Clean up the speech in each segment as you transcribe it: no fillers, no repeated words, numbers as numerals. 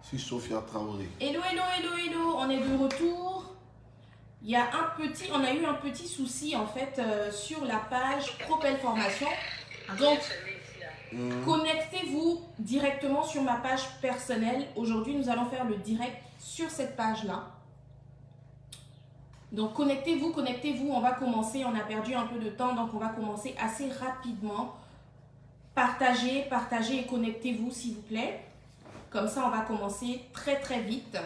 C'est Sophia Traoré. Hello, hello, hello, hello, on est de retour. On a eu un petit souci en fait sur la page Propel Formation. Donc, connectez-vous directement sur ma page personnelle. Aujourd'hui, nous allons faire le direct sur cette page-là. Donc, connectez-vous, on va commencer. On a perdu un peu de temps, donc on va commencer assez rapidement. Partagez et connectez-vous s'il vous plaît. Comme ça, on va commencer très très vite.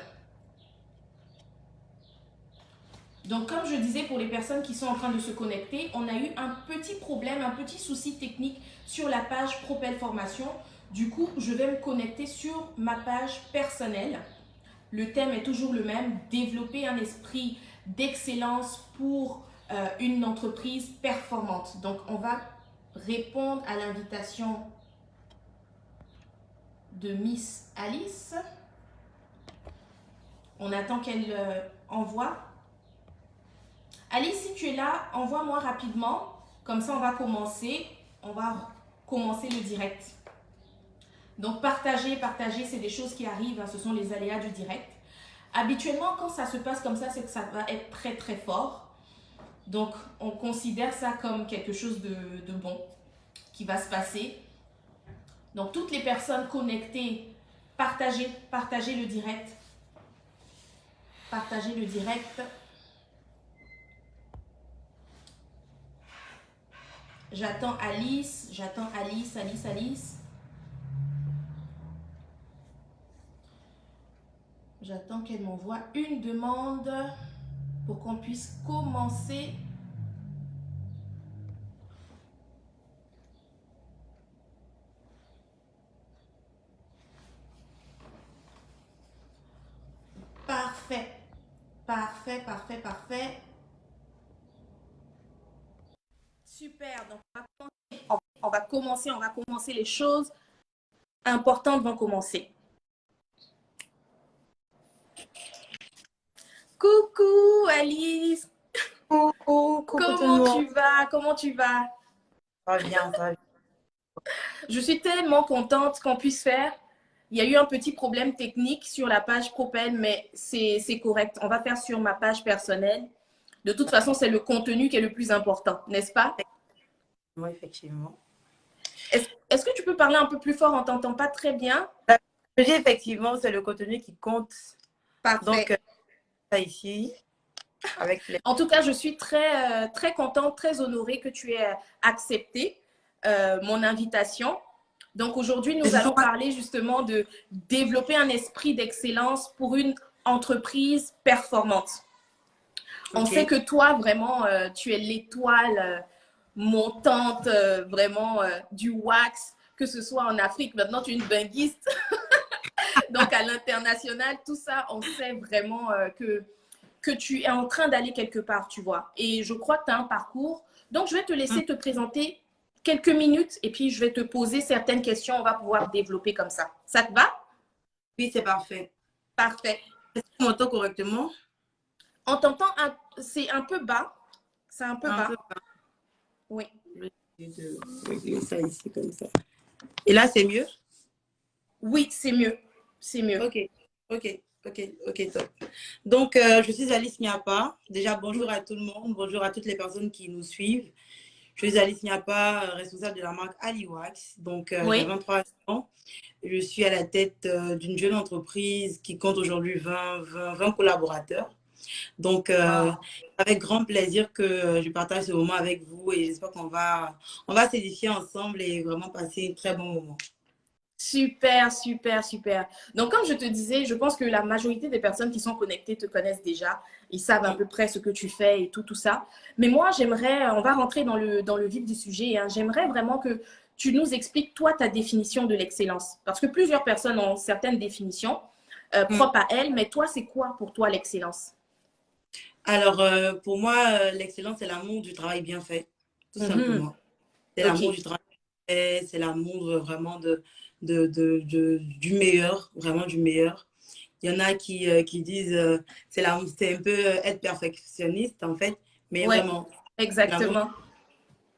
Donc, comme je disais, pour les personnes qui sont en train de se connecter, on a eu un petit problème, un petit souci technique sur la page Propel Formation. Du coup, je vais me connecter sur ma page personnelle. Le thème est toujours le même, développer un esprit d'excellence pour une entreprise performante. Donc, on va répondre à l'invitation de Miss Alice. On attend qu'elle envoie. Alice, si tu es là, envoie-moi rapidement. Comme ça, on va commencer. On va commencer le direct. Donc, partager, c'est des choses qui arrivent. Hein, ce sont les aléas du direct. Habituellement, quand ça se passe comme ça, c'est que ça va être très, très fort. Donc, on considère ça comme quelque chose de bon qui va se passer. Donc, toutes les personnes connectées, partagez le direct. Partagez le direct. J'attends Alice. J'attends qu'elle m'envoie une demande pour qu'on puisse commencer. Parfait. Super, donc on va commencer, les choses importantes vont commencer. Coucou Alice. Coucou tout le monde. Comment tu vas? Ça va bien, ça va bien. Je suis tellement contente qu'on puisse faire. Il y a eu un petit problème technique sur la page Propel, mais c'est correct. On va faire sur ma page personnelle. De toute façon, c'est le contenu qui est le plus important, n'est-ce pas? Oui, effectivement. Est-ce que tu peux parler un peu plus fort? On ne t'entend pas très bien. Je dis effectivement, c'est le contenu qui compte. Parfait. Donc, ça ici, avec les... En tout cas, je suis très, très contente, très honorée que tu aies accepté mon invitation. Donc aujourd'hui, nous allons parler justement de développer un esprit d'excellence pour une entreprise performante. On sait que toi, vraiment, tu es l'étoile montante, vraiment du wax, que ce soit en Afrique. Maintenant, tu es une binguiste. Donc, à l'international, tout ça, on sait vraiment que tu es en train d'aller quelque part, tu vois. Et je crois que tu as un parcours. Donc, je vais te laisser te présenter quelques minutes et puis je vais te poser certaines questions. On va pouvoir développer comme ça. Ça te va? Oui, c'est parfait. Parfait. Est-ce que tu m'entends correctement? On t'entend, c'est un peu bas. C'est un peu bas. Peu bas. Oui. Je vais régler ça ici comme ça. Et là, c'est mieux? Oui, c'est mieux. C'est mieux. Ok, top. Donc, je suis Alice Niapa. Déjà, bonjour à tout le monde. Bonjour à toutes les personnes qui nous suivent. Je suis Alice Niapa, responsable de la marque AliWax. Donc, Oui. j'ai 23 ans. Je suis à la tête d'une jeune entreprise qui compte aujourd'hui 20 collaborateurs. Donc, avec grand plaisir que je partage ce moment avec vous et j'espère qu'on va s'édifier ensemble et vraiment passer un très bon moment. Super. Donc, comme je te disais, je pense que la majorité des personnes qui sont connectées te connaissent déjà. Ils savent à peu près ce que tu fais et tout ça. Mais moi, on va rentrer dans le vif du sujet. Hein. J'aimerais vraiment que tu nous expliques, toi, ta définition de l'excellence. Parce que plusieurs personnes ont certaines définitions propres à elles. Mais toi, c'est quoi pour toi l'excellence? Alors, pour moi, l'excellence, c'est l'amour du travail bien fait, tout simplement. C'est l'amour du travail bien fait, c'est l'amour vraiment du meilleur, vraiment du meilleur. Il y en a qui disent c'est un peu être perfectionniste, en fait, mais vraiment. Exactement.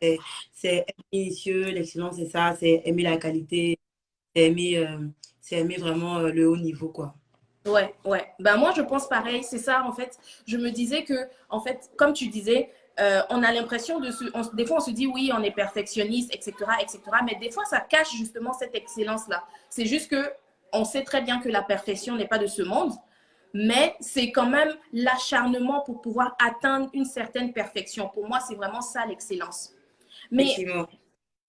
C'est être minutieux, l'excellence, c'est ça, c'est aimer la qualité, c'est aimer, c'est aimer vraiment le haut niveau, quoi. Ouais, ouais. Ben moi, je pense pareil. C'est ça, en fait. Je me disais que, en fait, comme tu disais, on a l'impression des fois, on se dit, oui, on est perfectionniste, etc., etc. Mais des fois, ça cache justement cette excellence-là. C'est juste que on sait très bien que la perfection n'est pas de ce monde, mais c'est quand même l'acharnement pour pouvoir atteindre une certaine perfection. Pour moi, c'est vraiment ça l'excellence. Mais Effectivement.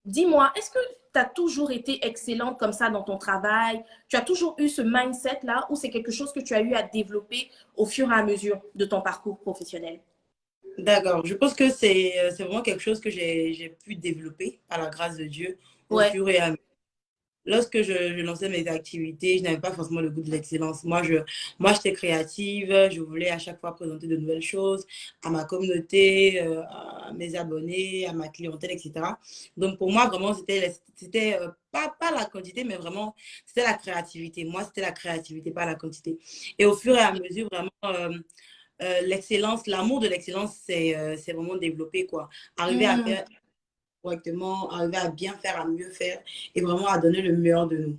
dis-moi, est-ce que tu as toujours été excellente comme ça dans ton travail? Tu as toujours eu ce mindset-là ou c'est quelque chose que tu as eu à développer au fur et à mesure de ton parcours professionnel? D'accord. Je pense que c'est vraiment quelque chose que j'ai pu développer par la grâce de Dieu au Ouais. fur et à mesure. Lorsque je lançais mes activités, je n'avais pas forcément le goût de l'excellence. Moi, j'étais créative, je voulais à chaque fois présenter de nouvelles choses à ma communauté, à mes abonnés, à ma clientèle, etc. Donc, pour moi, vraiment, c'était pas la quantité, mais vraiment, c'était la créativité. Moi, c'était la créativité, pas la quantité. Et au fur et à mesure, vraiment, l'excellence, l'amour de l'excellence, c'est vraiment développé, quoi. Arriver à Mhm, faire correctement, arriver à bien faire, à mieux faire et vraiment à donner le meilleur de nous.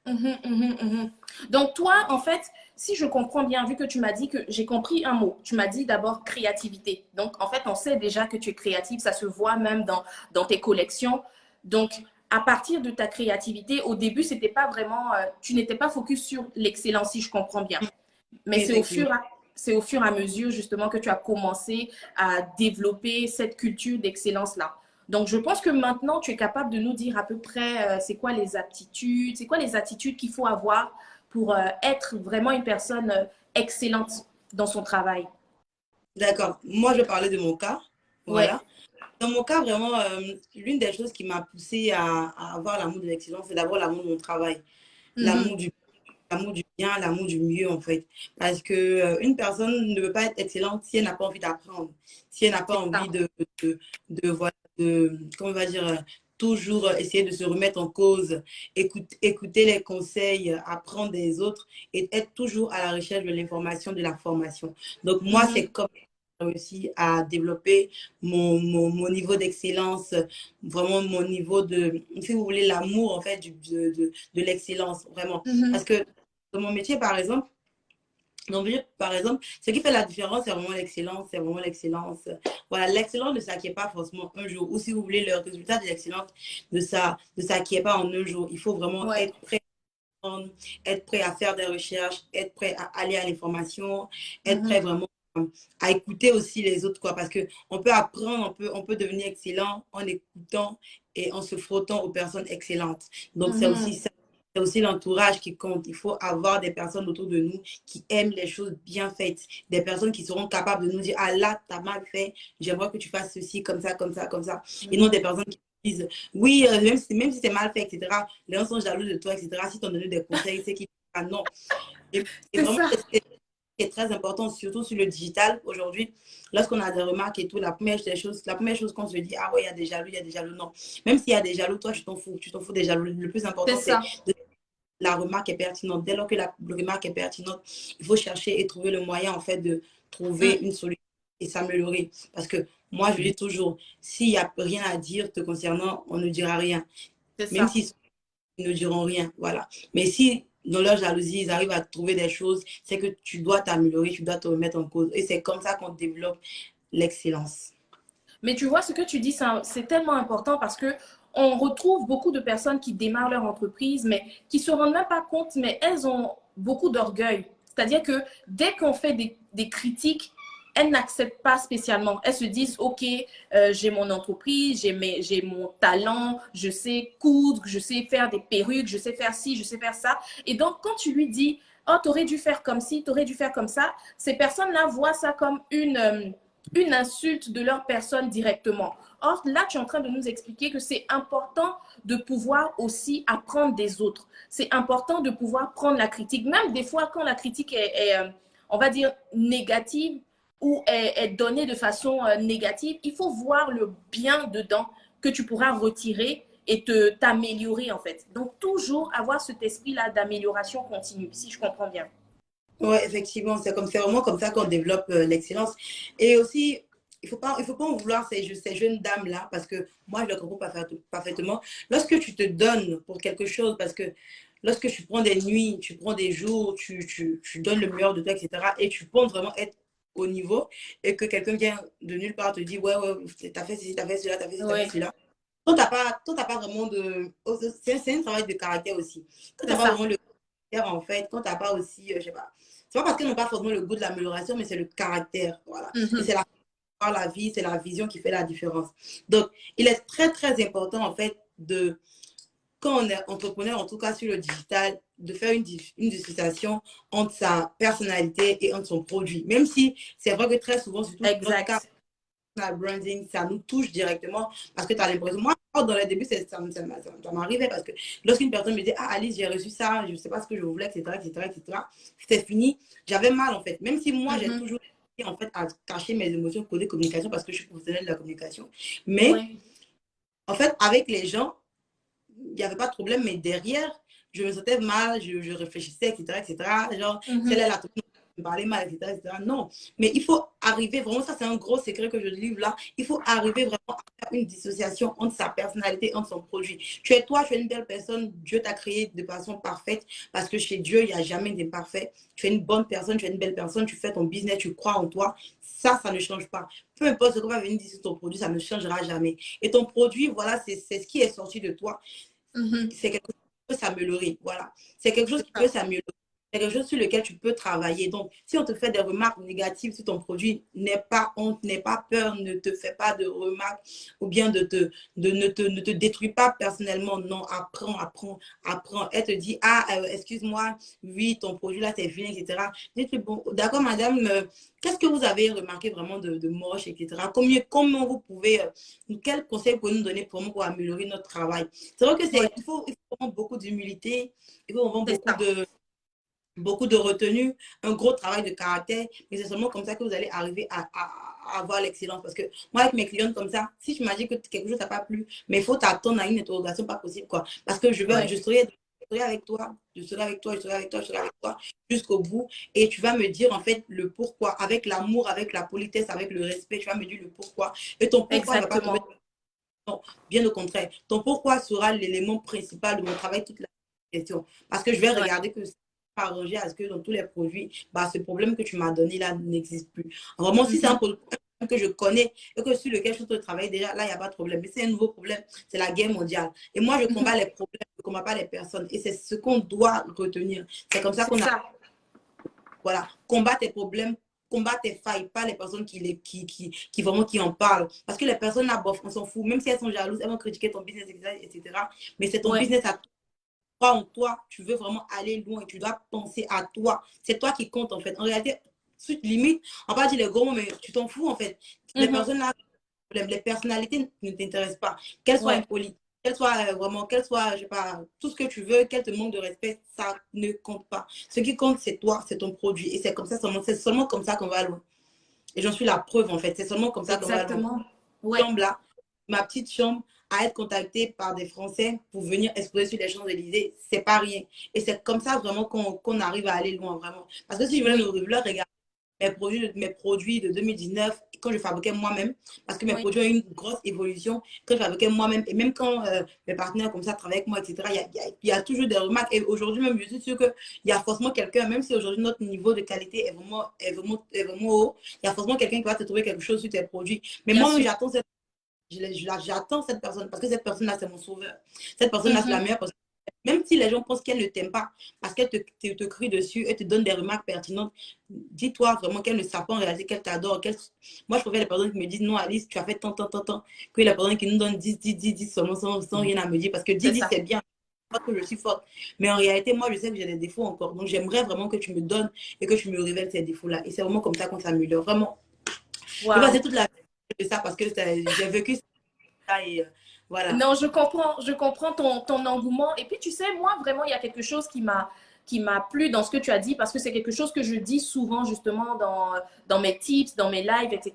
mhm, mhm, mhm. Donc toi, en fait, si je comprends bien, vu que tu m'as dit que j'ai compris un mot, tu m'as dit d'abord créativité. Donc en fait, on sait déjà que tu es créative, ça se voit même dans tes collections. Donc à partir de ta créativité, au début, c'était pas vraiment, tu n'étais pas focus sur l'excellence, si je comprends bien. Mais Oui, effectivement. c'est au fur et à mesure justement que tu as commencé à développer cette culture d'excellence-là. Donc, je pense que maintenant, tu es capable de nous dire à peu près c'est quoi les aptitudes, c'est quoi les attitudes qu'il faut avoir pour être vraiment une personne excellente dans son travail. D'accord. Moi, je parlais de mon cas. Ouais. Voilà. Dans mon cas, vraiment, l'une des choses qui m'a poussée à avoir l'amour de l'excellence, c'est d'abord l'amour de mon travail. Mhm. L'amour du, l'amour du bien, l'amour du mieux, en fait. Parce que une personne ne peut pas être excellente si elle n'a pas envie d'apprendre, si elle n'a pas C'est ça. envie voilà, comment on va dire, toujours essayer de se remettre en cause, écouter les conseils, apprendre des autres et être toujours à la recherche de l'information, de la formation. Donc, moi, c'est Mhm. comme j'ai réussi à développer mon niveau d'excellence, vraiment mon niveau de, si vous voulez, l'amour, en fait, de l'excellence, vraiment. Parce Mhm. que dans mon métier, par exemple, ce qui fait la différence, c'est vraiment l'excellence, c'est vraiment l'excellence. Voilà, l'excellence ne s'acquiert pas forcément un jour. Ou si vous voulez, le résultat de l'excellence ne s'acquiert pas en un jour. Il faut vraiment Ouais. être prêt à faire des recherches, être prêt à aller à l'information, être prêt Mhm. vraiment à écouter aussi les autres, quoi. Parce que on peut apprendre, on peut devenir excellent en écoutant et en se frottant aux personnes excellentes. Donc, c'est aussi Mhm. ça. C'est aussi l'entourage qui compte. Il faut avoir des personnes autour de nous qui aiment les choses bien faites. Des personnes qui seront capables de nous dire, ah là, t'as mal fait, j'aimerais que tu fasses ceci, comme ça, comme ça, comme ça. Et non des Mhm. personnes qui disent, oui, même si c'est mal fait, etc., les gens sont jaloux de toi, etc. Si tu donné des conseils, c'est qu'ils ah non. Et C'est vraiment, ça. ce qui est très important, surtout sur le digital aujourd'hui, lorsqu'on a des remarques et tout, la première chose qu'on se dit, ah ouais, il y a des jaloux, non. Même s'il y a des jaloux, toi, tu t'en fous des jaloux. Le plus C'est important, c'est ça. la remarque est pertinente. Dès lors que la remarque est pertinente, il faut chercher et trouver le moyen, en fait, de trouver Mm. une solution et s'améliorer. Parce que moi, je dis toujours, s'il n'y a rien à dire te concernant, on ne dira rien. C'est Même ça. s'ils ne diront rien. Voilà. Mais si dans leur jalousie, ils arrivent à trouver des choses, c'est que tu dois t'améliorer, tu dois te remettre en cause. Et c'est comme ça qu'on développe l'excellence. Mais tu vois, ce que tu dis, c'est tellement important parce que on retrouve beaucoup de personnes qui démarrent leur entreprise, mais qui se rendent même pas compte, mais elles ont beaucoup d'orgueil. C'est-à-dire que dès qu'on fait des critiques, elles n'acceptent pas spécialement. Elles se disent, OK, j'ai mon entreprise, j'ai mon talent, je sais coudre, je sais faire des perruques, je sais faire ci, je sais faire ça. Et donc, quand tu lui dis, oh, tu aurais dû faire comme ci, tu aurais dû faire comme ça, ces personnes-là voient ça comme une insulte de leur personne directement. Or, là, tu es en train de nous expliquer que c'est important de pouvoir aussi apprendre des autres. C'est important de pouvoir prendre la critique. Même des fois, quand la critique on va dire, négative ou est donnée de façon négative, il faut voir le bien dedans que tu pourras retirer et t'améliorer en fait. Donc, toujours avoir cet esprit-là d'amélioration continue, si je comprends bien. Ouais, effectivement, c'est vraiment comme ça qu'on développe l'excellence. Et aussi, il faut pas en vouloir ces jeunes dames-là, parce que moi, je le comprends parfaitement. Lorsque tu te donnes pour quelque chose, parce que lorsque tu prends des nuits, tu prends des jours, tu donnes le meilleur de toi, etc. Et tu penses vraiment être au niveau et que quelqu'un vient de nulle part te dit, ouais, t'as fait ceci, t'as fait cela, t'as fait ceci, t'as fait cela. Toi, t'as pas vraiment de... C'est un travail de caractère aussi. Quand t'as pas vraiment le caractère, en fait, quand t'as pas aussi, je sais pas, c'est pas parce qu'ils n'ont pas forcément le goût de l'amélioration, mais c'est le caractère, voilà. Et c'est la vie, c'est la vision qui fait la différence. Donc, il est très, très important, en fait, quand on est entrepreneur, en tout cas sur le digital, de faire une dissociation entre sa personnalité et entre son produit. Même si c'est vrai que très souvent, surtout dans notre cas, le branding, ça nous touche directement parce que tu as l'impression. Moi, dans le début, ça m'arrivait parce que lorsqu'une personne me dit, ah Alice, j'ai reçu ça, je ne sais pas ce que je voulais, etc., c'était fini. J'avais mal en fait. Même si moi, j'ai toujours essayé en fait à cacher mes émotions côté communication parce que je suis professionnelle de la communication. Mais en fait, avec les gens, il n'y avait pas de problème, mais derrière, je me sentais mal, je réfléchissais, etc. Genre, c'est là, me parler mal, etc. Non, mais il faut arriver, vraiment, ça c'est un gros secret que je livre là, il faut arriver vraiment à faire une dissociation entre sa personnalité, entre son produit. Tu es toi, tu es une belle personne, Dieu t'a créé de façon parfaite, parce que chez Dieu, il n'y a jamais d'imparfait. Tu es une bonne personne, tu es une belle personne, tu fais ton business, tu crois en toi, ça ne change pas. Peu importe ce qu'on va venir dire sur ton produit, ça ne changera jamais. Et ton produit, voilà, c'est ce qui est sorti de toi. C'est quelque chose qui peut s'améliorer. Voilà. C'est quelque chose qui peut s'améliorer. C'est quelque chose sur lequel tu peux travailler. Donc, si on te fait des remarques négatives sur ton produit, n'aie pas honte, n'aie pas peur, ne te fais pas de remarques ou bien ne te détruis pas personnellement. Non, apprends. Elle te dit, ah, excuse-moi, oui, ton produit là, c'est vilain, etc. Dites-lui, bon, d'accord, madame, qu'est-ce que vous avez remarqué vraiment de moche, etc. Comment vous pouvez, quel conseil pouvez-vous nous donner pour améliorer notre travail? C'est vrai que il faut vraiment beaucoup d'humilité, il faut vraiment beaucoup de retenue, un gros travail de caractère, mais c'est seulement comme ça que vous allez arriver à avoir l'excellence. Parce que moi, avec mes clients comme ça, si tu m'as dit que quelque chose t'a pas plu, mais il faut t'attendre à une interrogation, pas possible, quoi. Parce que je serai avec toi, jusqu'au bout, et tu vas me dire en fait le pourquoi, avec l'amour, avec la politesse, avec le respect, tu vas me dire le pourquoi. Et ton pourquoi ne va pas tomber. Non, bien au contraire. Ton pourquoi sera l'élément principal de mon travail toute la question. Parce que je vais regarder que c'est arrangé à ce que dans tous les produits, bah, ce problème que tu m'as donné là n'existe plus. Vraiment, si c'est un problème que je connais et que sur lequel je travaille déjà, là, il n'y a pas de problème. Mais c'est un nouveau problème, c'est la guerre mondiale. Et moi, je combats les problèmes, je ne combats pas les personnes. Et c'est ce qu'on doit retenir. C'est comme ça qu'on a... Voilà, combat tes problèmes, combat tes failles, pas les personnes qui vraiment qui en parlent. Parce que les personnes là, bof, on s'en fout. Même si elles sont jalouses, elles vont critiquer ton business, etc. Mais c'est ton business à toi. Crois en toi, tu veux vraiment aller loin et tu dois penser à toi. C'est toi qui compte en fait. En réalité, limite, on va pas dire les gros mots, mais tu t'en fous en fait. Les personnes là, les personnalités ne t'intéressent pas. Qu'elles soient impolies, qu'elles soient vraiment, qu'elles soient, je sais pas, tout ce que tu veux, qu'elles te manquent de respect, ça ne compte pas. Ce qui compte, c'est toi, c'est ton produit. Et c'est comme ça, c'est seulement comme ça qu'on va loin. Et j'en suis la preuve en fait. C'est seulement comme ça qu'on va loin. Exactement. Chambre là, ma petite chambre, à être contactée par des Français pour venir exposer sur les Champs-Élysées, c'est pas rien. Et c'est comme ça vraiment qu'on arrive à aller loin, vraiment. Parce que si je voulais regarder mes produits de 2019, quand je fabriquais moi-même, parce que mes produits ont eu une grosse évolution, quand je fabriquais moi-même, et même quand mes partenaires comme ça travaillent avec moi, etc., il y a toujours des remarques. Et aujourd'hui même, je suis sûre qu'il y a forcément quelqu'un, même si aujourd'hui notre niveau de qualité est vraiment haut, il y a forcément quelqu'un qui va te trouver quelque chose sur tes produits. Mais moi, j'attends cette personne, parce que cette personne-là, c'est mon sauveur. Cette personne-là, c'est la meilleure personne. Même si les gens pensent qu'elle ne t'aime pas, parce qu'elle te crie dessus, elle te donne des remarques pertinentes, dis-toi vraiment qu'elle ne sait pas en réalité qu'elle t'adore. Moi, je préfère les personnes qui me disent non, Alice, tu as fait tant, que les personnes qui nous donnent 10 seulement sans rien à me dire. Parce que 10 c'est bien, parce que je suis forte. Mais en réalité, moi, je sais que j'ai des défauts encore. Donc, j'aimerais vraiment que tu me donnes et que tu me révèles ces défauts-là. Et c'est vraiment comme ça qu'on s'améliore. Vraiment. Je vais passer toute la vie de ça parce que j'ai vécu ça et voilà. Non, je comprends ton engouement. Et puis, tu sais, moi, vraiment, il y a quelque chose qui m'a plu dans ce que tu as dit parce que c'est quelque chose que je dis souvent justement dans mes tips, dans mes lives, etc.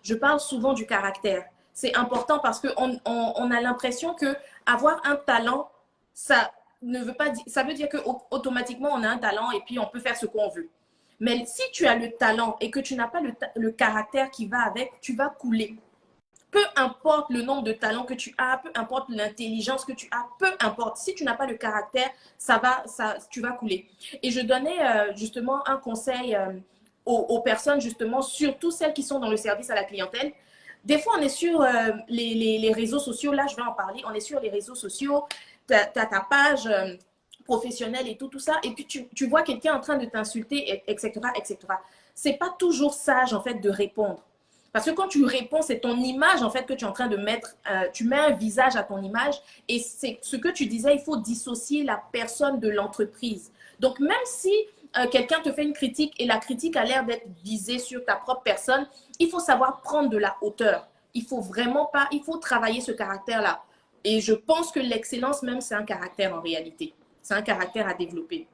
Je parle souvent du caractère. C'est important parce qu'on on a l'impression que avoir un talent, ça ne veut pas dire, ça veut dire que automatiquement on a un talent et puis on peut faire ce qu'on veut. Mais si tu as le talent et que tu n'as pas le caractère qui va avec, tu vas couler. Peu importe le nombre de talents que tu as, peu importe l'intelligence que tu as, peu importe. Si tu n'as pas le caractère, tu vas couler. Et je donnais justement un conseil aux personnes, justement, surtout celles qui sont dans le service à la clientèle. Des fois, on est sur les réseaux sociaux. Là, je vais en parler. On est sur les réseaux sociaux. Tu as ta page professionnelle et tout ça. Et puis, tu vois quelqu'un en train de t'insulter, etc., etc. C'est pas toujours sage, en fait, de répondre. Parce que quand tu réponds, c'est ton image, en fait, que tu es en train de mettre. Tu mets un visage à ton image. Et c'est ce que tu disais, il faut dissocier la personne de l'entreprise. Donc, même si quelqu'un te fait une critique et la critique a l'air d'être visée sur ta propre personne, il faut savoir prendre de la hauteur. Il faut vraiment pas, il faut travailler ce caractère-là. Et je pense que l'excellence même, c'est un caractère en réalité. C'est un caractère à développer.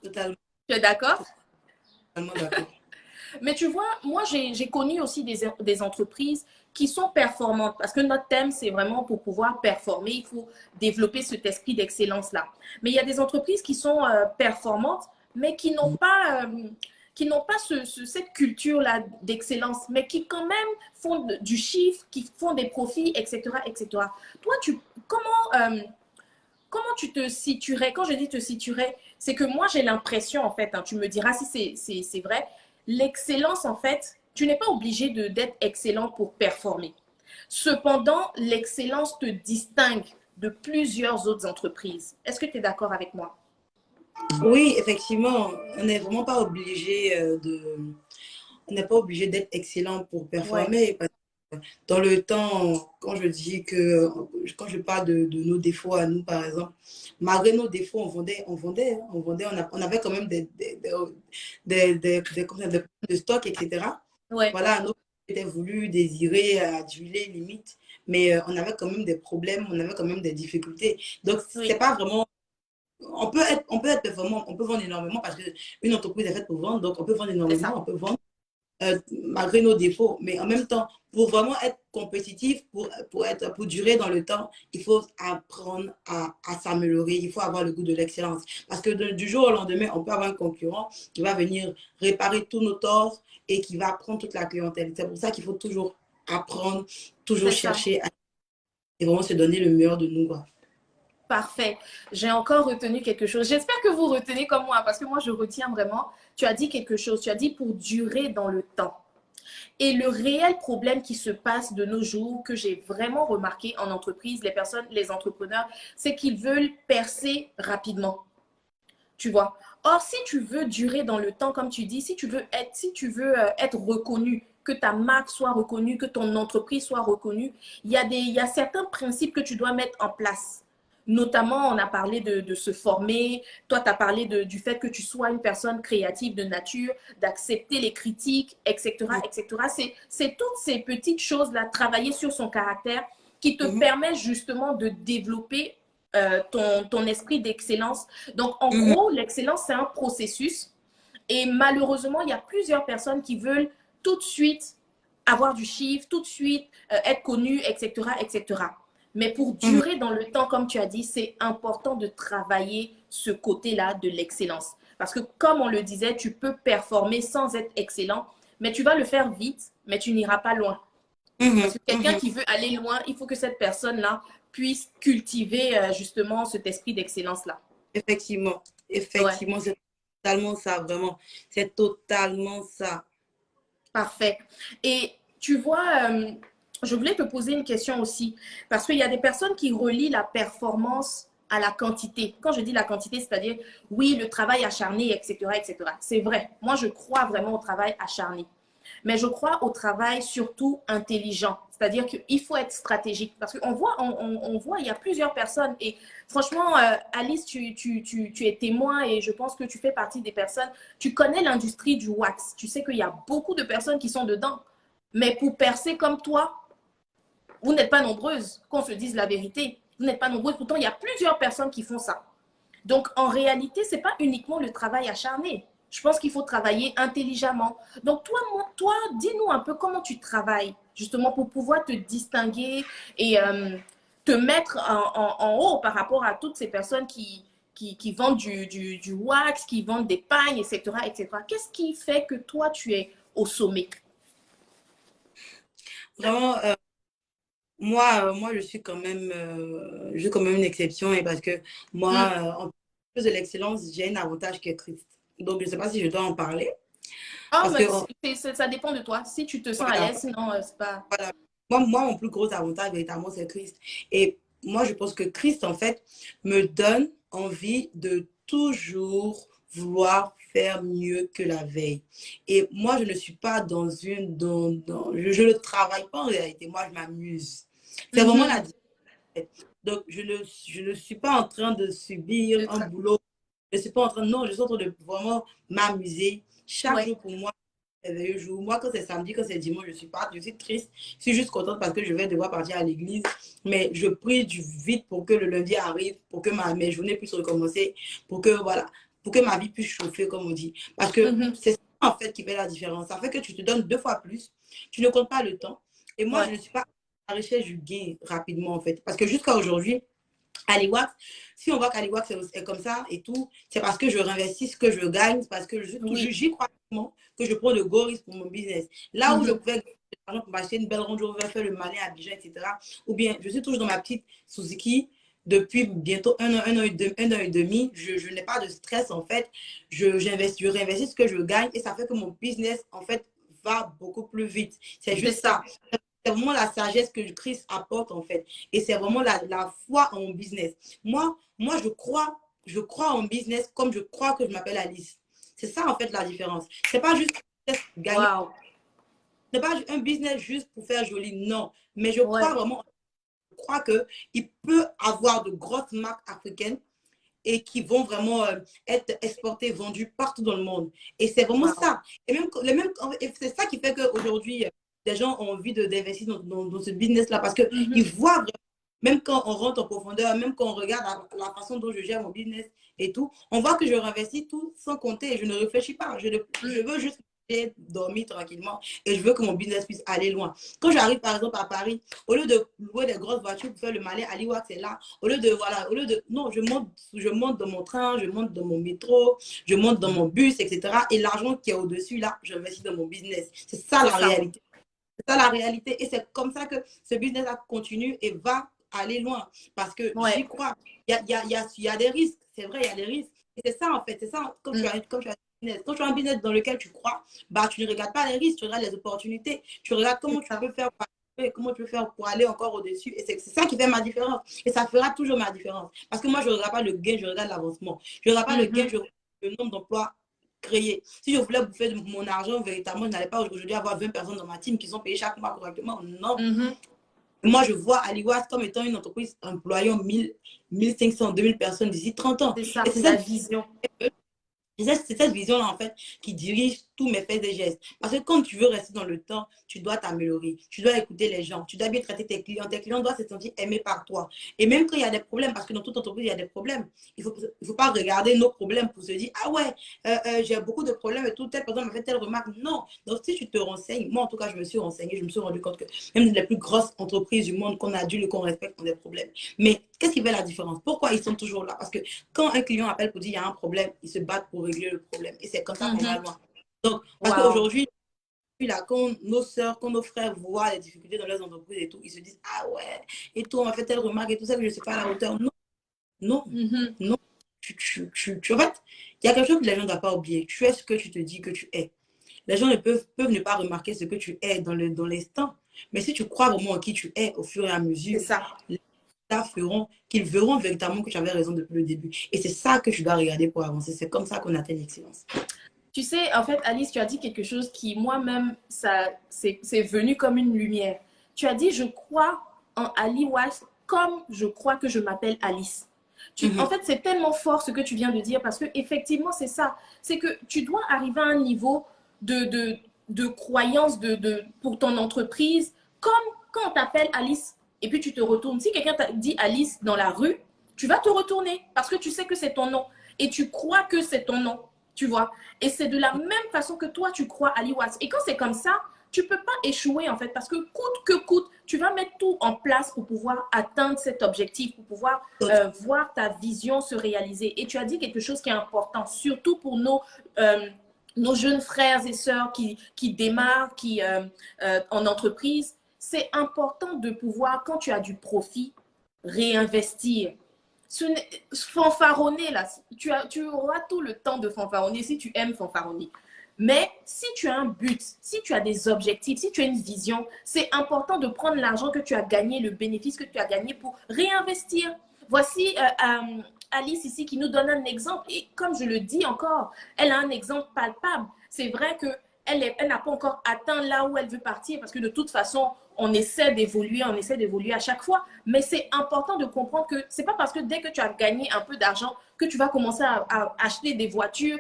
Totalement, Tu es d'accord? totalement d'accord. Mais tu vois, moi, j'ai connu aussi des entreprises qui sont performantes parce que notre thème, c'est vraiment pour pouvoir performer, il faut développer cet esprit d'excellence-là. Mais il y a des entreprises qui sont performantes, mais qui n'ont pas cette culture-là d'excellence, mais qui quand même font du chiffre, qui font des profits, etc., etc. Toi, comment tu te situerais? Quand je dis te situerais, c'est que moi, j'ai l'impression, en fait, hein, tu me diras si c'est vrai, l'excellence, en fait, tu n'es pas obligé d'être excellent pour performer. Cependant, l'excellence te distingue de plusieurs autres entreprises. Est-ce que tu es d'accord avec moi? Oui, effectivement, on n'est vraiment pas obligé on n'est pas obligé d'être excellent pour Ouais, performer. Dans le temps, quand je dis que, quand je parle de nos défauts à nous, par exemple, malgré nos défauts, on avait quand même des stocks, etc. ouais, Voilà, nos étaient voulus, désirés, adulés, limite, mais on avait quand même des problèmes, on avait quand même des difficultés. Donc, c'est oui, pas vraiment on peut être performant, on peut vendre énormément parce qu'une entreprise est faite pour vendre, donc on peut vendre c'est énormément, ça. on peut vendre malgré nos défauts. Mais en même temps, pour vraiment être compétitif, pour durer dans le temps, il faut apprendre à s'améliorer, il faut avoir le goût de l'excellence. Parce que du jour au lendemain, on peut avoir un concurrent qui va venir réparer tous nos torts et qui va prendre toute la clientèle. C'est pour ça qu'il faut toujours apprendre, toujours C'est ça. chercher et vraiment se donner le meilleur de nous, quoi. Parfait. J'ai encore retenu quelque chose. J'espère que vous retenez comme moi, parce que moi, je retiens vraiment. Tu as dit quelque chose. Tu as dit pour durer dans le temps. Et le réel problème qui se passe de nos jours, que j'ai vraiment remarqué en entreprise, les personnes, les entrepreneurs, c'est qu'ils veulent percer rapidement. Tu vois. Or, si tu veux durer dans le temps, comme tu dis, si tu veux être reconnu, que ta marque soit reconnue, que ton entreprise soit reconnue, il y a certains principes que tu dois mettre en place. Notamment, on a parlé de se former. Toi, tu as parlé du fait que tu sois une personne créative de nature, d'accepter les critiques, etc., etc. C'est toutes ces petites choses-là, travailler sur son caractère, qui te Mhm, permet justement de développer ton esprit d'excellence. Donc, en mhm, gros, l'excellence, c'est un processus. Et malheureusement, il y a plusieurs personnes qui veulent tout de suite avoir du chiffre, tout de suite être connu, etc., etc. Mais pour mhm. durer dans le temps, comme tu as dit, c'est important de travailler ce côté-là de l'excellence. Parce que comme on le disait, tu peux performer sans être excellent, mais tu vas le faire vite, mais tu n'iras pas loin. Parce Mhm, que quelqu'un mhm. qui veut aller loin, il faut que cette personne-là puisse cultiver justement cet esprit d'excellence-là. Effectivement, Ouais, effectivement, c'est totalement ça, vraiment. C'est totalement ça. parfait. Et tu vois, je voulais te poser une question aussi, parce qu'il y a des personnes qui relient la performance à la quantité. Quand je dis la quantité, c'est-à-dire, oui, le travail acharné, etc., etc. C'est vrai. Moi, je crois vraiment au travail acharné. Mais je crois au travail surtout intelligent. C'est-à-dire qu'il faut être stratégique. Parce qu'on voit, on voit, il y a plusieurs personnes. Et franchement, Alice, tu es témoin et je pense que tu fais partie des personnes. Tu connais l'industrie du wax. Tu sais qu'il y a beaucoup de personnes qui sont dedans. Mais pour percer comme toi, vous n'êtes pas nombreuses, qu'on se dise la vérité. Vous n'êtes pas nombreuses. Pourtant, il y a plusieurs personnes qui font ça. Donc, en réalité, ce n'est pas uniquement le travail acharné. Je pense qu'il faut travailler intelligemment. Donc, toi dis-nous un peu comment tu travailles, justement, pour pouvoir te distinguer et te mettre en haut par rapport à toutes ces personnes qui vendent du wax, qui vendent des pagnes, etc., etc. Qu'est-ce qui fait que toi, tu es au sommet? vraiment, moi, je suis quand même une exception et parce que moi, Mm. en plus de l'excellence, j'ai un avantage qui est Christ. Donc, je ne sais pas si je dois en parler Ah, parce que, mais ça dépend de toi. Si tu te sens à voilà, l'aise, sinon, c'est pas... voilà. Moi, mon plus gros avantage, véritablement, c'est Christ. Et moi, je pense que Christ, en fait, me donne envie de toujours vouloir faire mieux que la veille. Et moi, je ne suis pas je ne travaille pas en réalité. Moi, je m'amuse. C'est vraiment la Mhm. différence. Donc, je ne suis pas en train de subir un boulot. Je ne suis pas en train, non, je suis en train de vraiment m'amuser. Chaque Ouais. jour pour moi, c'est un merveilleux jour. Moi, quand c'est samedi, quand c'est dimanche, je suis triste. Je suis juste contente parce que je vais devoir partir à l'église. Mais je prie du vite pour que le lundi arrive, pour que mes journées puissent recommencer, pour que, voilà, pour que ma vie puisse chauffer, comme on dit. Parce que Mhm. c'est ça, en fait, qui fait la différence. Ça fait que tu te donnes 2 fois plus. Tu ne comptes pas le temps. Et moi, je Ouais. ne suis pas à la recherche du gain rapidement, en fait. Parce que jusqu'à aujourd'hui, Aliwax, si on voit qu'Aliwax est comme ça et tout, c'est parce que je réinvestis ce que je gagne, parce que Oui. j'y crois vraiment que je prends le gros risque pour mon business. Là où je Mhm. pouvais gagner de l'argent pour m'acheter une belle Range Rover, faire le malin à Abidjan, etc. Ou bien, je suis toujours dans ma petite Suzuki depuis bientôt un an et demi. Je n'ai pas de stress, en fait. Je réinvestis ce que je gagne et ça fait que mon business, en fait, va beaucoup plus vite. C'est C'est juste ça. ça. C'est vraiment la sagesse que Christ apporte, en fait. Et c'est vraiment la foi en mon business. Moi je crois en business comme je crois que je m'appelle Alice. C'est ça, en fait, la différence. C'est pas juste gagner. Waouh. C'est pas un business juste pour faire joli, non. Mais je Ouais. crois vraiment, je crois qu'il peut avoir de grosses marques africaines et qui vont vraiment être exportées, vendues partout dans le monde. Et c'est vraiment Waouh. ça. Et c'est ça qui fait qu'aujourd'hui, des gens ont envie d'investir dans ce business-là parce qu'ils Mhm. voient vraiment, même quand on rentre en profondeur, même quand on regarde la façon dont je gère mon business et tout, on voit que je réinvestis tout sans compter et je ne réfléchis pas. Je Mm. veux juste dormir tranquillement et je veux que mon business puisse aller loin. Quand j'arrive par exemple à Paris, au lieu de louer des grosses voitures pour faire le malin, Aliwak c'est là. Non, je monte dans mon train, je monte dans mon métro, je monte dans mon bus, etc. Et l'argent qui est au-dessus, là, j'investis dans mon business. C'est ça C'est la ça. réalité. C'est ça la réalité. Et c'est comme ça que ce business-là continue et va aller loin. Parce que j'y Ouais. crois. Il y a des risques. C'est vrai, il y a des risques. Et c'est ça, en fait. C'est ça, Mm. comme tu as un business. Quand tu as un business dans lequel tu crois, bah, tu ne regardes pas les risques, tu regardes les opportunités. Tu regardes C'est comment tu ça. peux faire comment tu peux faire pour aller encore au-dessus. Et c'est ça qui fait ma différence. Et ça fera toujours ma différence. Parce que moi, je ne regarde pas le gain, je regarde l'avancement. Je ne regarde pas le gain, Mhm. je regarde le nombre d'emplois créés. Si je voulais bouffer de mon argent, véritablement, je n'allais pas aujourd'hui avoir 20 personnes dans ma team qui sont payées chaque mois correctement. Non. Mhm. Moi, je vois Aliwas comme étant une entreprise employant 1500, 2000 personnes d'ici 30 ans. C'est Et ça. c'est La cette vision. c'est cette vision-là, en fait, qui dirige tous mes faits et gestes. Parce que quand tu veux rester dans le temps, tu dois t'améliorer. Tu dois écouter les gens. Tu dois bien traiter tes clients. Tes clients doivent se sentir aimés par toi. Et même quand il y a des problèmes, parce que dans toute entreprise, il y a des problèmes, il faut pas regarder nos problèmes pour se dire, ah ouais, j'ai beaucoup de problèmes et tout, telle personne m'a fait telle remarque. Non. Donc, si tu te renseignes, moi, en tout cas, je me suis renseignée, je me suis rendu compte que même les plus grosses entreprises du monde qu'on adule et qu'on respecte ont des problèmes. Mais qu'est-ce qui fait la différence? Pourquoi ils sont toujours là? Parce que quand un client appelle pour dire qu'il y a un problème, ils se battent pour régler le problème. Et c'est comme ça qu'on va Mhm. loin. Donc, parce Waouh. qu'aujourd'hui, là, quand nos sœurs, quand nos frères voient les difficultés dans leurs entreprises et tout, ils se disent, ah ouais, et tout, on m'a fait telle remarque et tout ça, que je ne suis pas à la hauteur. Non, non, Mhm. non. En fait, il y a quelque chose que les gens ne doivent pas oublier. Tu es ce que tu te dis que tu es. Les gens peuvent ne pas remarquer ce que tu es dans l'instant. Mais si tu crois vraiment en qui tu es au fur et à C'est mesure, ça. les gens feront qu'ils verront véritablement que tu avais raison depuis le début. Et c'est ça que tu dois regarder pour avancer. C'est comme ça qu'on atteint l'excellence. Tu sais, en fait, Alice, tu as dit quelque chose qui, moi-même, ça, c'est venu comme une lumière. Tu as dit, je crois en Ali Wash comme je crois que je m'appelle Alice. En Mhm. fait, c'est tellement fort ce que tu viens de dire parce que effectivement, c'est ça. C'est que tu dois arriver à un niveau de croyance pour ton entreprise, comme quand on t'appelle Alice et puis tu te retournes. Si quelqu'un t'a dit Alice dans la rue, tu vas te retourner parce que tu sais que c'est ton nom et tu crois que c'est ton nom. Tu vois? Et c'est de la même façon que toi, tu crois à l'IWAS. Et quand c'est comme ça, tu ne peux pas échouer en fait, parce que coûte que coûte, tu vas mettre tout en place pour pouvoir atteindre cet objectif, pour pouvoir voir ta vision se réaliser. Et tu as dit quelque chose qui est important, surtout pour nos jeunes frères et sœurs qui démarrent en entreprise, c'est important de pouvoir, quand tu as du profit, réinvestir. Fanfaronner, là, tu auras tout le temps de fanfaronner si tu aimes fanfaronner. Mais si tu as un but, si tu as des objectifs, si tu as une vision, c'est important de prendre l'argent que tu as gagné, le bénéfice que tu as gagné pour réinvestir. Voici Alice ici qui nous donne un exemple. Et comme je le dis encore, elle a un exemple palpable. C'est vrai que elle n'a pas encore atteint là où elle veut partir parce que de toute façon, on essaie d'évoluer à chaque fois. Mais c'est important de comprendre que c'est pas parce que dès que tu as gagné un peu d'argent que tu vas commencer à acheter des voitures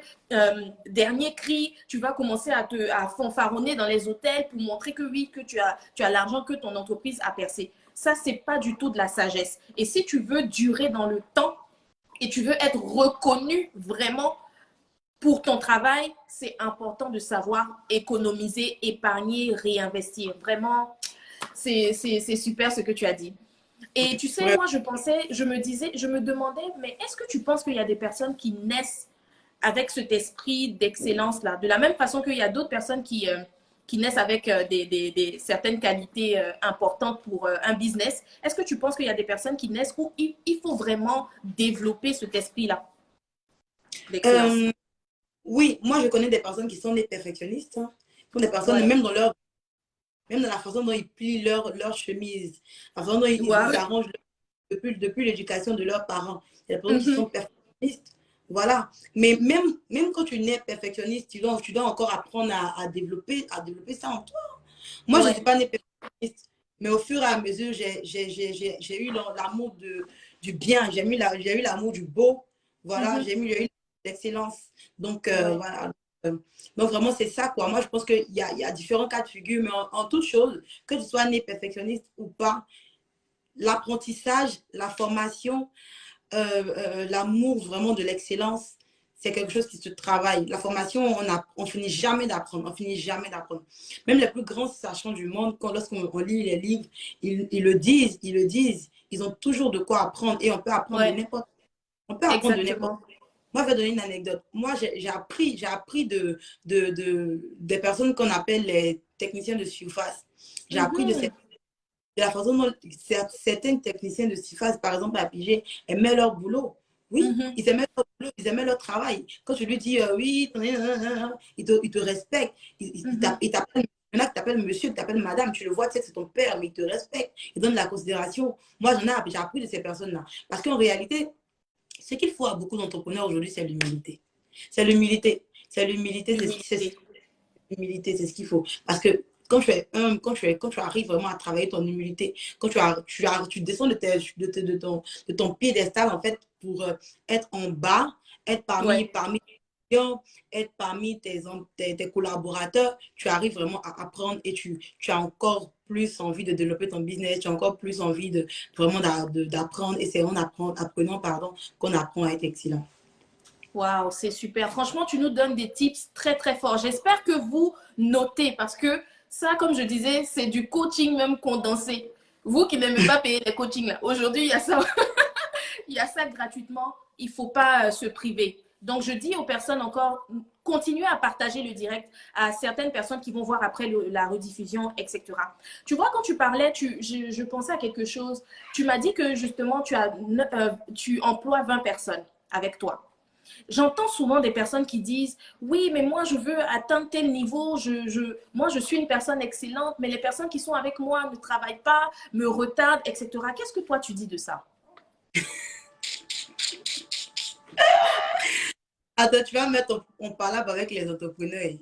dernier cri, tu vas commencer à fanfaronner dans les hôtels pour montrer que oui, que tu as l'argent que ton entreprise a percé. Ça, c'est pas du tout de la sagesse. Et si tu veux durer dans le temps et tu veux être reconnu vraiment pour ton travail, c'est important de savoir économiser, épargner, réinvestir. Vraiment, c'est super ce que tu as dit. Et tu sais, Ouais. moi, je me demandais, mais est-ce que tu penses qu'il y a des personnes qui naissent avec cet esprit d'excellence-là, de la même façon qu'il y a d'autres personnes qui naissent avec certaines qualités importantes pour un business. Est-ce que tu penses qu'il y a des personnes qui naissent où il faut vraiment développer cet esprit-là d'excellence? Oui, moi je connais des personnes qui sont des perfectionnistes. Hein. Ce sont des personnes, Ouais. même dans la façon dont ils plient leur chemise, la façon dont ils Ouais. s'arrangent depuis l'éducation de leurs parents. Il y a des personnes qui sont perfectionnistes. Voilà. Mais même quand tu n'es perfectionniste, tu dois encore apprendre à développer ça en toi. Moi, je ne suis Ouais. pas née perfectionniste, mais au fur et à mesure, j'ai eu l'amour du bien, j'ai eu l'amour du beau. Voilà, j'ai eu l'excellence. Donc, Ouais. voilà. Donc, vraiment, c'est ça, quoi. Moi, je pense qu'il y a différents cas de figure, mais en toute chose, que tu sois né perfectionniste ou pas, l'apprentissage, la formation, l'amour vraiment de l'excellence, c'est quelque chose qui se travaille. La formation, on finit jamais d'apprendre, on finit jamais d'apprendre. Même les plus grands sachants du monde, lorsqu'on lit les livres, ils le disent, ils ont toujours de quoi apprendre et on peut apprendre de Ouais. n'importe. On peut apprendre de n'importe. Exactement. Moi, je vais donner une anecdote. Moi, j'ai appris des personnes qu'on appelle les techniciens de surface. J'ai appris de la façon dont certains techniciens de surface, par exemple à Pigé, aimaient leur boulot. Oui, ils aimaient leur boulot, ils aimaient leur travail. Quand tu lui dis oui, il te respecte. Il t'appelle, il y en a qui t'appellent monsieur, qui t'appellent madame. Tu le vois, tu sais que c'est ton père, mais il te respecte. Il donne de la considération. Moi, j'ai appris de ces personnes-là. Parce qu'en réalité, ce qu'il faut à beaucoup d'entrepreneurs aujourd'hui, c'est l'humilité. C'est l'humilité. C'est l'humilité, Humilité. l'humilité, c'est ce qu'il faut. Parce que quand tu arrives vraiment à travailler ton humilité, quand tu descends de ton piédestal, en fait, pour être en bas, être Ouais. parmi les gens, être parmi tes collaborateurs, tu arrives vraiment à apprendre et tu as encore plus envie de développer ton business, tu as encore plus envie de vraiment d'apprendre et c'est en apprenant, pardon, qu'on apprend à être excellent. Waouh, c'est super. Franchement, tu nous donnes des tips très, très forts. J'espère que vous notez parce que ça, comme je disais, c'est du coaching même condensé. Vous qui n'aimez pas payer les coachings, là, aujourd'hui, il y a ça, il y a ça gratuitement. Il ne faut pas se priver. Donc, je dis aux personnes encore, continuez à partager le direct à certaines personnes qui vont voir après la rediffusion, etc. Tu vois, quand tu parlais, je pensais à quelque chose. Tu m'as dit que justement, tu emploies 20 personnes avec toi. J'entends souvent des personnes qui disent oui, mais moi je veux atteindre tel niveau, moi je suis une personne excellente, mais les personnes qui sont avec moi ne travaillent pas, me retardent, etc. Qu'est-ce que toi tu dis de ça? Attends, tu vas mettre en palabre avec les entrepreneurs.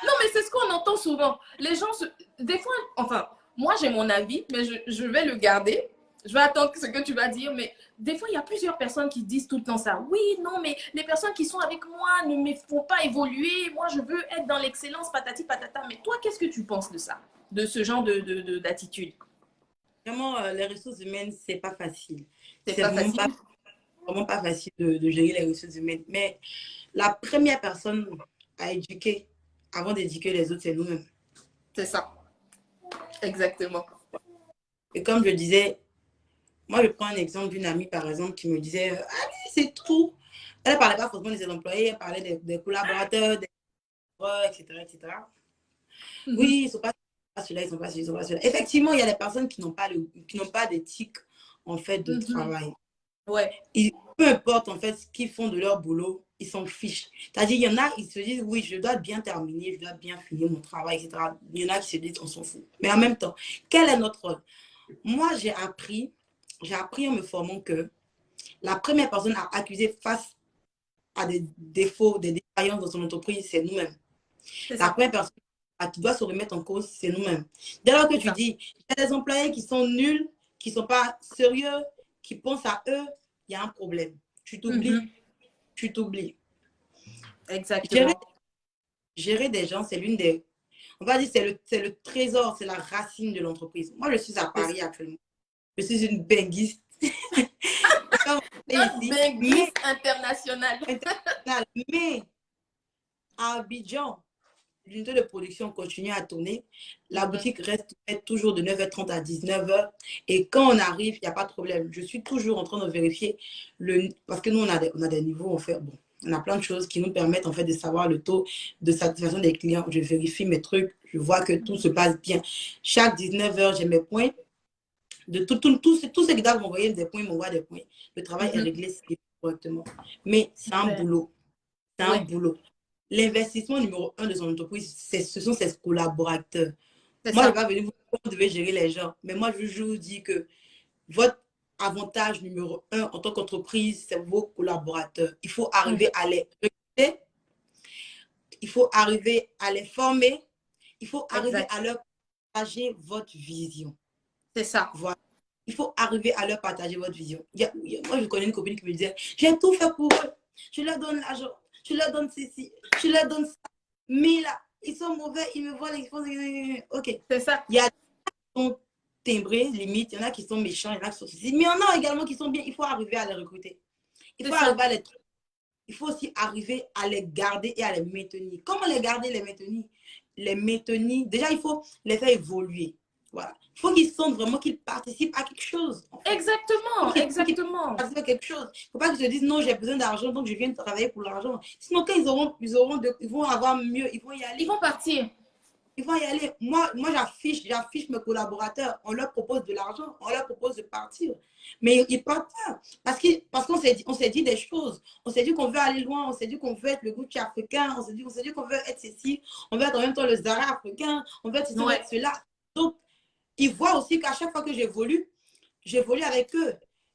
Non, mais c'est ce qu'on entend souvent. Les gens, des fois, enfin, moi j'ai mon avis, mais je vais le garder. Je vais attendre ce que tu vas dire, mais des fois, il y a plusieurs personnes qui disent tout le temps ça. Oui, non, mais les personnes qui sont avec moi ne me font pas évoluer. Moi, je veux être dans l'excellence, patati patata. Mais toi, qu'est-ce que tu penses de ça, de ce genre d'attitude? Vraiment, les ressources humaines, c'est pas facile. C'est C'est pas facile. vraiment pas facile de gérer les ressources humaines. Mais la première personne à éduquer avant d'éduquer les autres, c'est nous-mêmes. C'est ça. Exactement. Et comme je disais, moi, je prends un exemple d'une amie, par exemple, qui me disait ah oui, c'est tout. Elle ne parlait pas forcément des employés, elle parlait des collaborateurs, des etc., etc. Oui, ils sont pas ceux-là, ils sont pas ceux-là, ils sont pas ceux-là. Effectivement, il y a des personnes qui n'ont pas d'éthique, en fait, de travail. Ouais. Peu importe, en fait, ce qu'ils font de leur boulot, ils s'en fichent. C'est-à-dire, il y en a, ils se disent, oui, je dois bien terminer, je dois bien finir mon travail, etc. Il y en a qui se disent, on s'en fout. Mais en même temps, quel est notre rôle? Moi, j'ai appris en me formant que la première personne à accuser face à des défauts, des défaillances dans son entreprise, c'est nous-mêmes. La première personne qui doit se remettre en cause, c'est nous-mêmes. Dès lors que tu dis, il y a des employés qui sont nuls, qui ne sont pas sérieux, qui pensent à eux, il y a un problème. Tu t'oublies. Tu t'oublies. Exactement. Gérer des gens, c'est l'une des... On va dire, c'est le trésor, c'est la racine de l'entreprise. Moi, je suis à Paris actuellement. Je suis une benguiste. Notre benguiste international. Mais à Abidjan, l'unité de production continue à tourner. La boutique reste toujours de 9h30 à 19h. Et quand on arrive, il n'y a pas de problème. Je suis toujours en train de vérifier parce que nous, on a des niveaux, en fait. Bon, on a plein de choses qui nous permettent en fait de savoir le taux de satisfaction des clients. Je vérifie mes trucs. Je vois que tout se passe bien. Chaque 19h, j'ai mes points. De tout ce qui doivent m'envoyer des points, m'envoie des points. Le travail est réglé correctement. Mais c'est un boulot. C'est un boulot. L'investissement numéro 1 de son entreprise, ce sont ses collaborateurs. Moi, je ne vais pas venir vous dire comment vous devez gérer les gens. Mais moi, je vous dis que votre avantage numéro 1 en tant qu'entreprise, c'est vos collaborateurs. Il faut arriver à les recruter. Il faut arriver à les former. Il faut arriver à leur partager votre vision. C'est ça. Voilà. Il faut arriver à leur partager votre vision. Moi, je connais une copine qui me disait, j'ai tout fait pour eux. Je leur donne l'argent. Je leur donne ceci. Je leur donne ça. Mais là, ils sont mauvais. Ils me voient. Ils font... OK. C'est ça. Il y a des qui sont timbrés, limite. Il y en a qui sont méchants. Il y en a qui sont ceci. Mais il y en a également qui sont bien. Il faut arriver à les recruter. Il faut arriver à les... Il faut aussi arriver à les garder et à les maintenir. Comment les garder et les maintenir? Les maintenir. Déjà, il faut les faire évoluer. Voilà. Il faut qu'ils sentent vraiment qu'ils participent à quelque chose. En fait. Exactement, exactement. Ils participent à quelque chose. Il ne faut pas qu'ils se disent non, j'ai besoin d'argent, donc je viens de travailler pour l'argent. Sinon, quand ils vont avoir mieux, ils vont y aller. Ils vont partir. Ils vont y aller. Moi j'affiche mes collaborateurs. On leur propose de l'argent, on leur propose de partir. Mais ils ne partent pas. Parce qu'on s'est dit des choses. On s'est dit qu'on veut aller loin. On s'est dit qu'on veut être le Gucci africain. On s'est dit qu'on veut être ceci. On veut être en même temps le Zara africain. On veut être ceci, on veut être cela. Donc, ils voient aussi qu'à chaque fois que j'évolue avec eux.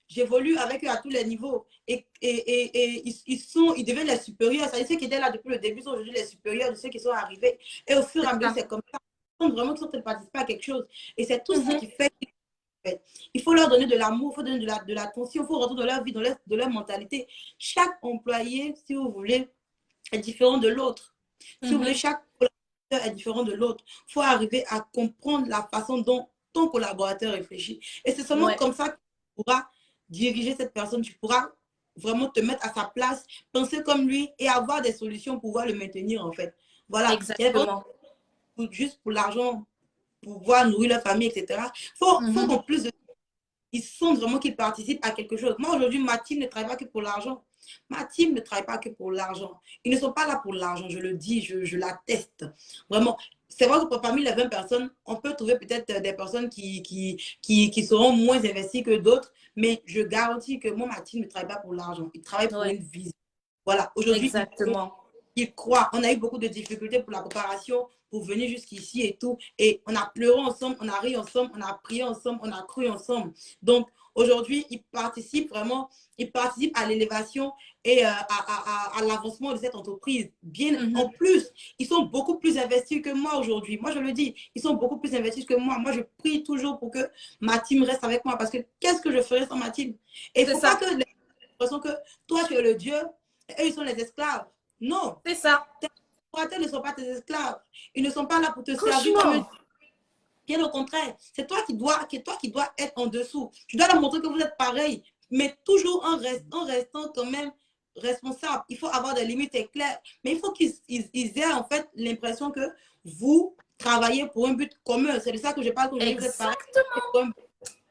J'évolue avec eux à tous les niveaux. Et ils deviennent les supérieurs. C'est-à-dire ceux qui étaient là depuis le début sont aujourd'hui les supérieurs de ceux qui sont arrivés. Et au fur et à mesure, c'est comme ça. Ils sont vraiment qu'ils sont en train de participer à quelque chose. Et c'est tout ça qui fait. Il faut leur donner de l'amour, il faut donner de l'attention, il faut rentrer dans leur vie, dans leur mentalité. Chaque employé, si vous voulez, est différent de l'autre. Si vous voulez, chaque collaborateur est différent de l'autre. Il faut arriver à comprendre la façon dont ton collaborateur réfléchit. Et c'est seulement comme ça que tu pourras diriger cette personne. Tu pourras vraiment te mettre à sa place, penser comme lui et avoir des solutions pour pouvoir le maintenir, en fait. Voilà. Exactement. Juste pour l'argent, pour pouvoir nourrir leur famille, etc. Il faut qu'en plus de... Ils sentent vraiment qu'ils participent à quelque chose. Moi, aujourd'hui, ma team ne travaille pas que pour l'argent. Ma team ne travaille pas que pour l'argent. Ils ne sont pas là pour l'argent, je le dis, je l'atteste. Vraiment, c'est vrai que parmi les 20 personnes, on peut trouver peut-être des personnes qui seront moins investies que d'autres, mais je garantis que moi, ma team ne travaille pas pour l'argent. Ils travaillent pour une vision. Voilà, aujourd'hui, exactement. Ils croient. On a eu beaucoup de difficultés pour la préparation, pour venir jusqu'ici et tout. Et on a pleuré ensemble, on a ri ensemble, on a prié ensemble, on a cru ensemble. Donc, aujourd'hui, ils participent vraiment, ils participent à l'élévation et à l'avancement de cette entreprise. Bien en plus, ils sont beaucoup plus investis que moi aujourd'hui. Moi, je le dis, ils sont beaucoup plus investis que moi. Moi, je prie toujours pour que ma team reste avec moi parce que qu'est-ce que je ferais sans ma team? Et il ne faut pas que les gens que toi, tu es le Dieu et eux, ils sont les esclaves. Non. C'est ça. Tes collaborateurs ne sont pas tes esclaves. Ils ne sont pas là pour te servir comme... Bien au contraire, c'est toi qui dois être en dessous. Tu dois leur montrer que vous êtes pareil, mais toujours en restant quand même responsable. Il faut avoir des limites claires, mais il faut qu'ils aient en fait l'impression que vous travaillez pour un but commun. C'est de ça que je parle. Exactement.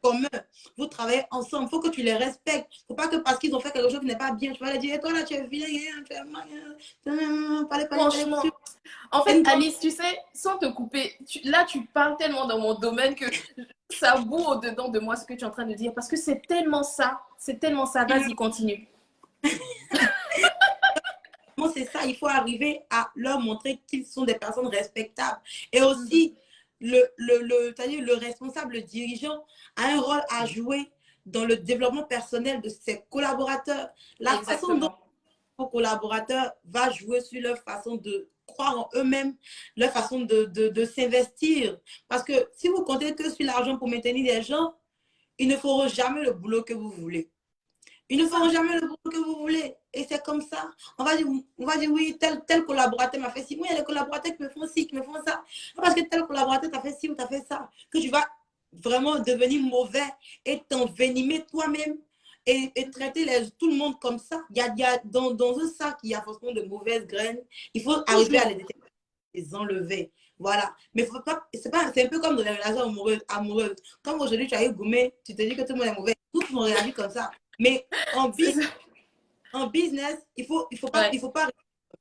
commun. Vous travaillez ensemble. Il faut que tu les respectes. Il ne faut pas que parce qu'ils ont fait quelque chose qui n'est pas bien, tu vas leur dire, et toi là, tu es vilain, tu es mal, parlez. Franchement, en fait, Alice, tu sais, sans te couper, là, tu parles tellement dans mon domaine que ça bout au-dedans de moi ce que tu es en train de dire parce que c'est tellement ça. C'est tellement ça. Vas-y, continue. C'est ça, il faut arriver à leur montrer qu'ils sont des personnes respectables. Et aussi, le responsable, le dirigeant a un rôle à jouer dans le développement personnel de ses collaborateurs. La façon dont vos collaborateurs va jouer sur leur façon de croire en eux-mêmes, leur façon de s'investir. Parce que si vous comptez que sur l'argent pour maintenir des gens, ils ne feront jamais le boulot que vous voulez. Ils ne feront jamais le boulot que vous voulez. Et c'est comme ça. On va dire oui, tel collaborateur m'a fait ci. Oui, il y a des collaborateurs qui me font ci, qui me font ça. Parce que tel collaborateur t'a fait ci ou t'a fait ça. Que tu vas vraiment devenir mauvais et t'envenimer toi-même et traiter tout le monde comme ça. Il y a dans un sac, il y a forcément de mauvaises graines. Il faut arriver à les enlever. Voilà. Mais faut pas, c'est un peu comme dans les relations amoureuses. Comme aujourd'hui, tu as eu gourmet, tu te dis que tout le monde est mauvais. Tous vont réagir comme ça. Mais en business, il faut pas comme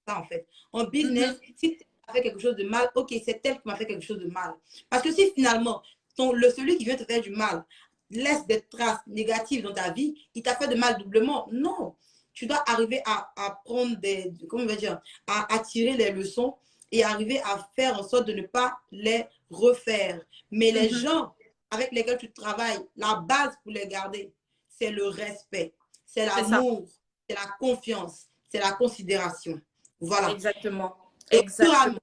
ça, en fait. En business, si tu as fait quelque chose de mal, ok, c'est elle qui m'a fait quelque chose de mal. Parce que si finalement, celui qui vient te faire du mal laisse des traces négatives dans ta vie, il t'a fait de mal doublement. Non. Tu dois arriver à prendre comment on va dire, à tirer les leçons et arriver à faire en sorte de ne pas les refaire. Mais les gens avec lesquels tu travailles, la base pour les garder, c'est le respect, c'est l'amour, c'est la confiance, c'est la considération. Voilà. Exactement. Exactement.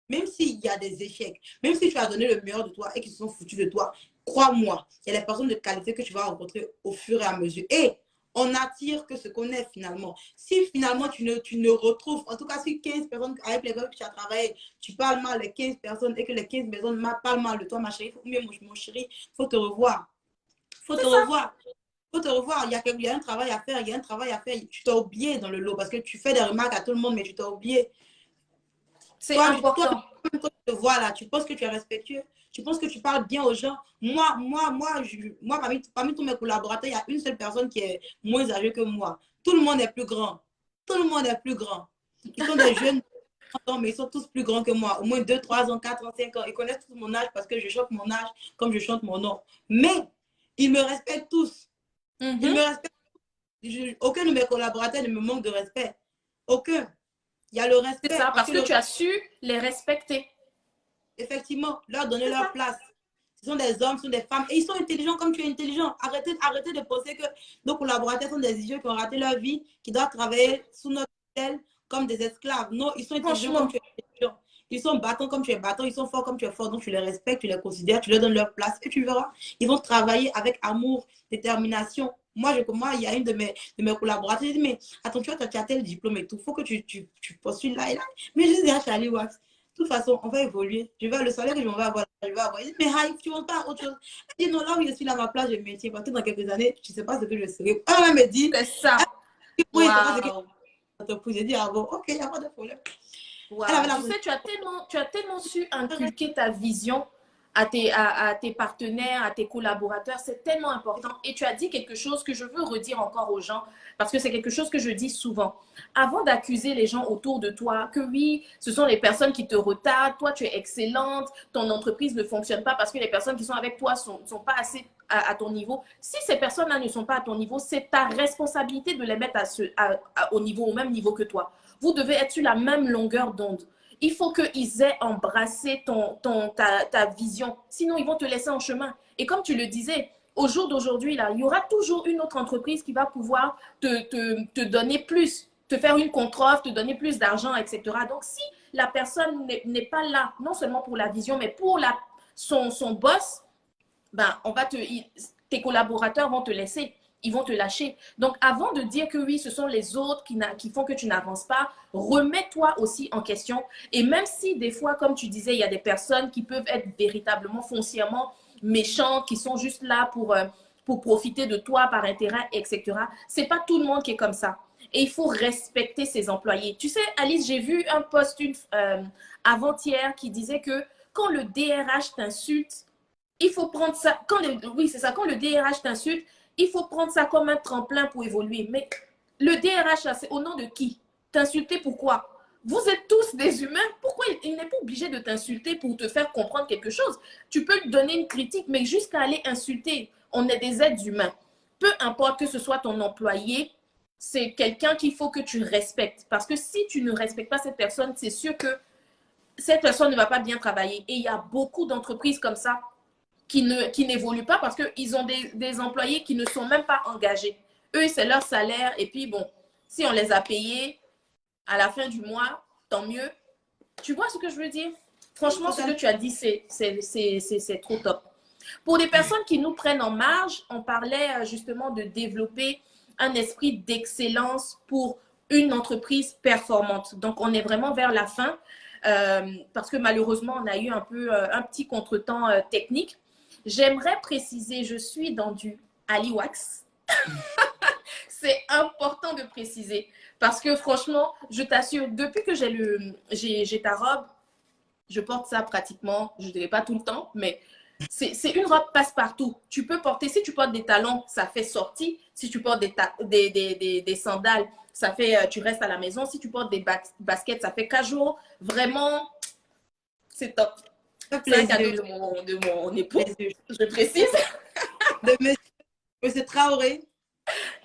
Même s'il y a des échecs, même si tu as donné le meilleur de toi et qu'ils se sont foutus de toi, crois-moi, il y a des personnes de qualité que tu vas rencontrer au fur et à mesure. Et on n'attire que ce qu'on est finalement. Si finalement tu ne retrouves, en tout cas si 15 personnes avec lesquelles tu as travaillé, tu parles mal de 15 personnes et que les 15 personnes parlent mal de toi, ma chérie, mon chéri, il faut te revoir. Il faut te revoir. Faut te revoir, il y a un travail à faire, tu t'as oublié dans le lot parce que tu fais des remarques à tout le monde, mais tu t'as oublié. C'est important. Toi, quand tu te vois là, tu penses que tu es respectueux, tu penses que tu parles bien aux gens. Moi parmi tous mes collaborateurs, il y a une seule personne qui est moins âgée que moi. Tout le monde est plus grand. Tout le monde est plus grand. Ils sont des jeunes, mais ils sont tous plus grands que moi. Au moins 2, 3 ans, 4 ans, 5 ans. Ils connaissent tout mon âge parce que je chante mon âge comme je chante mon nom. Mais ils me respectent tous. Ils me respectent. Aucun de mes collaborateurs ne me manque de respect. Aucun. Il y a le respect. C'est ça, parce que tu as su les respecter. Effectivement, leur donner leur place. Ce sont des hommes, ce sont des femmes. Et ils sont intelligents comme tu es intelligent. Arrêtez de penser que nos collaborateurs sont des idiots qui ont raté leur vie, qui doivent travailler sous notre tutelle comme des esclaves. Non, ils sont intelligents comme tu es intelligent. Ils sont battants comme tu es battant. Ils sont forts comme tu es fort. Donc, tu les respectes, tu les considères, tu leur donnes leur place. Et tu verras, ils vont travailler avec amour, détermination. Moi, il y a une de mes collaborateurs qui dit, mais attends, tu as tel diplôme et tout. Il faut que tu postules là et là. Mais je dis à Charlie Wax, de toute façon, on va évoluer. Le salaire que je vais avoir, je vais avoir. Mais Haïf, tu ne veux pas autre chose. Elle dit non, là où je suis là, ma place, je me maintiens. Parce que dans quelques années, je ne sais pas ce que je serai. Elle me dit, c'est ça. Oui, j'ai dit, ah bon, ok, il n'y a pas de problème. Wow. Tu sais, tu as tellement su inculquer ta vision à tes partenaires, à tes collaborateurs. C'est tellement important. Et tu as dit quelque chose que je veux redire encore aux gens, parce que c'est quelque chose que je dis souvent. Avant d'accuser les gens autour de toi, que oui, ce sont les personnes qui te retardent, toi tu es excellente, ton entreprise ne fonctionne pas parce que les personnes qui sont avec toi ne sont pas assez à ton niveau. Si ces personnes-là ne sont pas à ton niveau, c'est ta responsabilité de les mettre au même niveau que toi. Vous devez être sur la même longueur d'onde. Il faut qu'ils aient embrassé ta vision. Sinon, ils vont te laisser en chemin. Et comme tu le disais, au jour d'aujourd'hui, il y aura toujours une autre entreprise qui va pouvoir te donner plus, te faire une contre-offre, te donner plus d'argent, etc. Donc, si la personne n'est pas là, non seulement pour la vision, mais pour son boss, ben, tes collaborateurs vont te laisser. Ils vont te lâcher. Donc, avant de dire que oui, ce sont les autres qui font que tu n'avances pas, remets-toi aussi en question. Et même si des fois, comme tu disais, il y a des personnes qui peuvent être véritablement foncièrement méchantes, qui sont juste là pour profiter de toi par intérêt, etc. C'est pas tout le monde qui est comme ça. Et il faut respecter ses employés. Tu sais, Alice, j'ai vu un post avant-hier qui disait que quand le DRH t'insulte, il faut prendre ça, oui, c'est ça, quand le DRH t'insulte, il faut prendre ça comme un tremplin pour évoluer. Mais le DRH, c'est au nom de qui? T'insulter pourquoi? Vous êtes tous des humains. Pourquoi il n'est pas obligé de t'insulter pour te faire comprendre quelque chose? Tu peux lui donner une critique, mais jusqu'à aller insulter, on est des êtres humains. Peu importe que ce soit ton employé, c'est quelqu'un qu'il faut que tu respectes. Parce que si tu ne respectes pas cette personne, c'est sûr que cette personne ne va pas bien travailler. Et il y a beaucoup d'entreprises comme ça qui n'évoluent pas parce qu'ils ont des employés qui ne sont même pas engagés. Eux, c'est leur salaire. Et puis, bon, si on les a payés à la fin du mois, tant mieux. Tu vois ce que je veux dire? Franchement, ce que tu as dit, c'est trop top. Pour les personnes qui nous prennent en marge, on parlait justement de développer un esprit d'excellence pour une entreprise performante. Donc, on est vraiment vers la fin parce que malheureusement, on a eu un petit contretemps technique. J'aimerais préciser, je suis dans du AliWax. C'est important de préciser parce que franchement, je t'assure, depuis que j'ai ta robe, je porte ça pratiquement, je ne dirais pas tout le temps, mais c'est une robe passe-partout. Tu peux porter, si tu portes des talons, ça fait sortie. Si tu portes des sandales, ça fait, tu restes à la maison. Si tu portes des baskets, ça fait 4 jours. Vraiment, c'est top. C'est un cadeau de mon époux, je précise. De monsieur Traoré.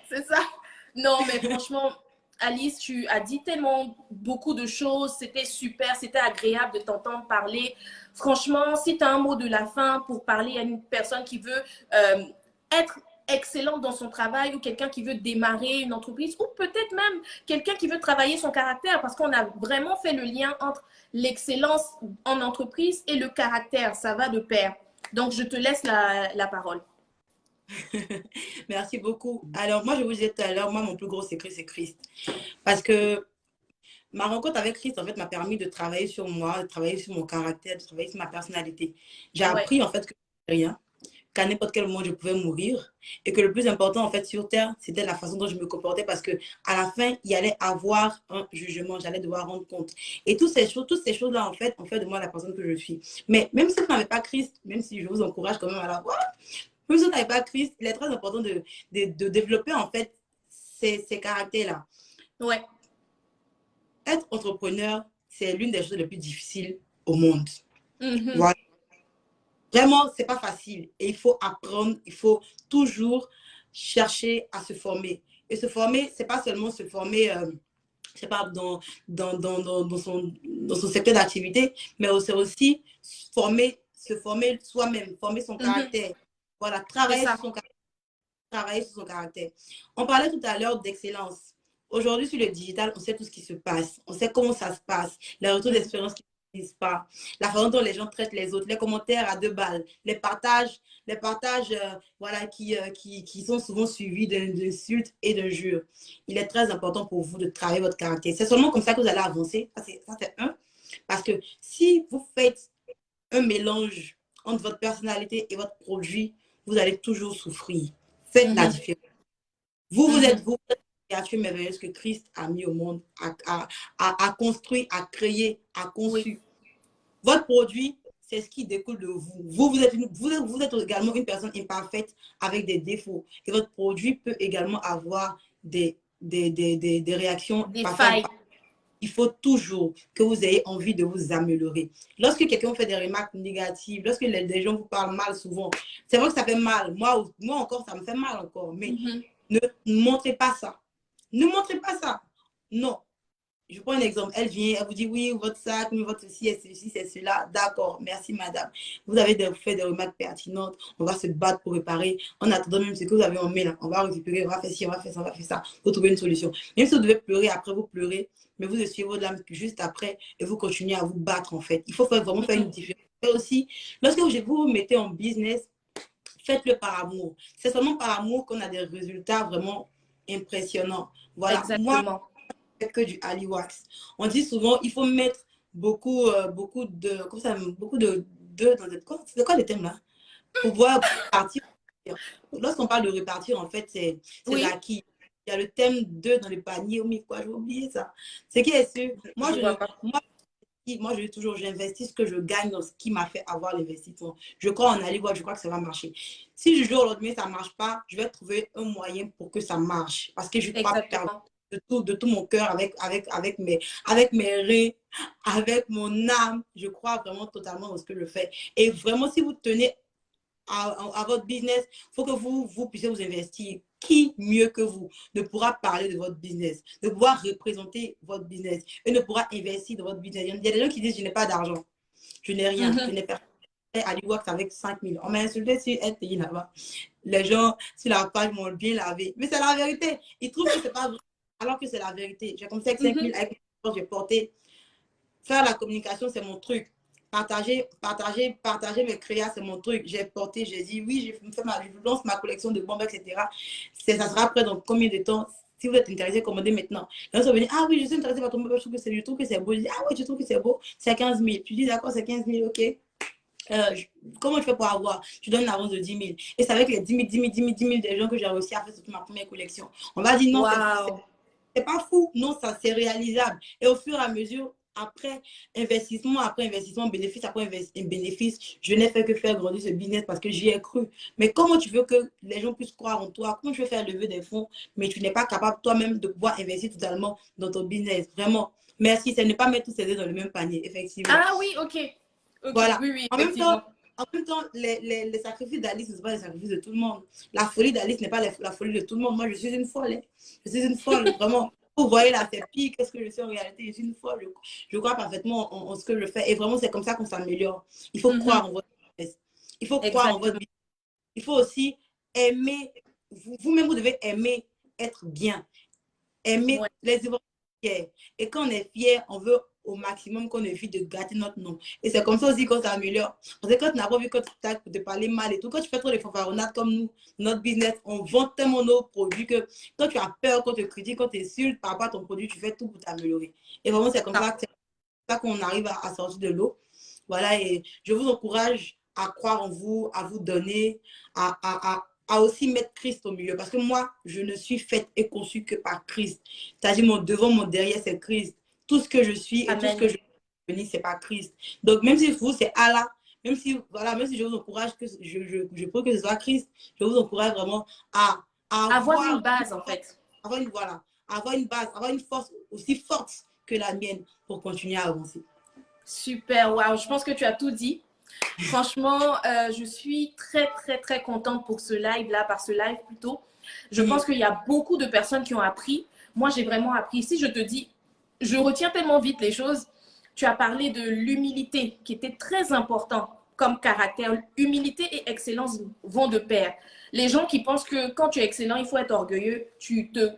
C'est ça. Non, mais franchement, Alice, tu as dit tellement beaucoup de choses. C'était super, c'était agréable de t'entendre parler. Franchement, si tu as un mot de la fin pour parler à une personne qui veut être excellente dans son travail ou quelqu'un qui veut démarrer une entreprise ou peut-être même quelqu'un qui veut travailler son caractère parce qu'on a vraiment fait le lien entre l'excellence en entreprise et le caractère. Ça va de pair. Donc, je te laisse la parole. Merci beaucoup. Alors, moi, je vous disais tout à l'heure, moi, mon plus gros secret, c'est Christ. Parce que ma rencontre avec Christ, en fait, m'a permis de travailler sur moi, de travailler sur mon caractère, de travailler sur ma personnalité. J'ai appris, en fait, que je rien, qu'à n'importe quel moment, je pouvais mourir et que le plus important, en fait, sur Terre, c'était la façon dont je me comportais parce que à la fin, il y allait avoir un jugement, j'allais devoir rendre compte. Et toutes ces choses-là, en fait, ont fait de moi la personne que je suis. Mais même si vous n'avez pas Christ, même si je vous encourage quand même à l'avoir, même si vous n'avez pas Christ, il est très important de développer, en fait, ces caractères-là. Ouais. Être entrepreneur, c'est l'une des choses les plus difficiles au monde. Mm-hmm. Voilà. Vraiment, c'est pas facile. Et il faut apprendre, il faut toujours chercher à se former. Et se former, c'est pas seulement se former, je sais pas, dans son secteur d'activité, mais c'est aussi se former soi-même, former son caractère. Voilà, travailler sur son caractère. On parlait tout à l'heure d'excellence. Aujourd'hui, sur le digital, on sait tout ce qui se passe. On sait comment ça se passe. Les retours d'expérience qui ne disent pas. La façon dont les gens traitent les autres. Les commentaires à 2 balles. Les partages voilà, qui sont souvent suivis d'insultes et d'injures. Il est très important pour vous de travailler votre caractère. C'est seulement comme ça que vous allez avancer. Ça, c'est un. Parce que si vous faites un mélange entre votre personnalité et votre produit, vous allez toujours souffrir. Faites la différence. Vous êtes une créature merveilleuse que Christ a mis au monde, a construit, a créé, a conçu. Oui. Votre produit, c'est ce qui découle de vous. Vous êtes également une personne imparfaite avec des défauts. Et votre produit peut également avoir des réactions. Des failles. Il faut toujours que vous ayez envie de vous améliorer. Lorsque quelqu'un fait des remarques négatives, lorsque les gens vous parlent mal souvent, c'est vrai que ça fait mal. Moi encore, ça me fait mal encore. Mais ne montrez pas ça. Ne montrez pas ça. Non. Je prends un exemple. Elle vient, elle vous dit oui, votre sac, votre ceci, et ceci, c'est cela. D'accord, merci madame. Vous avez fait des remarques pertinentes. On va se battre pour réparer. En attendant même ce que vous avez en main là, on va récupérer, on va faire ci, on va faire ça, on va faire ça. Vous trouvez une solution. Même si vous devez pleurer, après vous pleurez, mais vous essuyez vos larmes juste après et vous continuez à vous battre en fait. Il faut vraiment faire une différence. Et aussi, lorsque vous vous mettez en business, faites-le par amour. C'est seulement par amour qu'on a des résultats vraiment impressionnants. Voilà. Exactement. Moi, que du AliWax. On dit souvent il faut mettre beaucoup de c'est quoi le thème là pour pouvoir répartir. Lorsqu'on parle de répartir, en fait, c'est l'acquis. Il y a le thème 2 dans le panier. Oh, mais quoi, j'ai oublié ça. C'est qui est sûr. Moi, j'investis, moi je dis toujours, j'investis ce que je gagne dans ce qui m'a fait avoir l'investissement. Je crois en aller voir, je crois que ça va marcher. Si je joue au lendemain, ça ne marche pas, je vais trouver un moyen pour que ça marche. Parce que je crois perdre Exactement. de tout mon cœur, avec mes reins, avec mon âme. Je crois vraiment totalement dans ce que je fais. Et vraiment, si vous tenez à votre business, il faut que vous puissiez vous investir. Qui mieux que vous ne pourra parler de votre business, ne pourra représenter votre business et ne pourra investir dans votre business. Il y a des gens qui disent, je n'ai pas d'argent, je n'ai rien, je n'ai personne. À l'Ivoire avec 5 000. On m'a insulté sur RTI là-bas. Les gens sur la page m'ont bien lavé. Mais c'est la vérité. Ils trouvent que c'est pas vrai, alors que c'est la vérité. J'ai commencé avec 5 000, avec j'ai porté. Faire la communication, c'est mon truc. Partager mes créas, c'est mon truc. J'ai porté, j'ai dit oui, je lance ma collection de bombes, etc. Ça sera prêt dans combien de temps? Si vous êtes intéressé, commandez maintenant. Les gens sont venus, ah oui, je suis intéressé par ton bombe, je trouve que c'est beau. Je dis, ah oui, tu trouves que c'est beau? C'est 15 000. Tu dis, d'accord, c'est 15 000, ok. Comment je fais pour avoir? Tu donnes une avance de 10 000. Et c'est avec les 10 000, 10 000, 10 000, 10 000 des gens que j'ai réussi à faire surtout ma première collection. On va dire non, Wow. c'est pas fou. Non, ça c'est réalisable. Et au fur et à mesure, après investissement, bénéfice après bénéfice, je n'ai fait que faire grandir ce business parce que j'y ai cru. Mais comment tu veux que les gens puissent croire en toi? Comment tu veux faire lever des fonds, mais tu n'es pas capable toi-même de pouvoir investir totalement dans ton business? Vraiment. Merci, c'est ne pas mettre tous ces œufs dans le même panier, effectivement. Ah oui, ok. Ok, Voilà. oui, oui, En même temps, effectivement. les sacrifices d'Alice ne sont pas les sacrifices de tout le monde. La folie d'Alice n'est pas la folie de tout le monde. Moi, je suis une folle. Hein. Je suis une folle, vraiment. Vous voyez là, c'est pire que ce que je suis en réalité. Je suis une folle. Je crois parfaitement en ce que je fais. Et vraiment, c'est comme ça qu'on s'améliore. Il faut croire en votre business. Il faut croire en votre Exactement. business. Il faut aussi aimer. Vous-même, vous devez aimer être bien. Aimer Ouais. les événements fiers. Et quand on est fier, on veut au maximum qu'on évite de gâter notre nom. Et c'est comme ça aussi qu'on s'améliore. Parce que quand tu n'as pas vu que tu as de parler mal et tout, quand tu fais trop de fanfaronnades comme nous, notre business, on vend tellement nos produits que quand tu as peur, quand tu critiques, quand tu insultes par rapport à ton produit, tu fais tout pour t'améliorer. Et vraiment, c'est comme Ah, ça qu'on arrive à sortir de l'eau. Voilà, et je vous encourage à croire en vous, à vous donner, à aussi mettre Christ au milieu. Parce que moi, je ne suis faite et conçue que par Christ. C'est-à-dire, mon devant, mon derrière, c'est Christ. Tout ce que je suis et tout ce que amen. je suis, c'est pas Christ. Donc, même si vous, c'est Allah, même si je vous encourage, je peux que ce soit Christ, je vous encourage vraiment à Avoir une avoir, base, en fait. voilà, avoir une base, avoir une force aussi forte que la mienne pour continuer à avancer. Super, wow. Je pense que tu as tout dit. Franchement, je suis très, très, très contente pour ce live-là, par ce live plutôt. Je pense qu'il y a beaucoup de personnes qui ont appris. Moi, j'ai vraiment appris. Si je te dis, je retiens tellement vite les choses. Tu as parlé de l'humilité, qui était très important comme caractère. Humilité et excellence vont de pair. Les gens qui pensent que quand tu es excellent, il faut être orgueilleux, tu te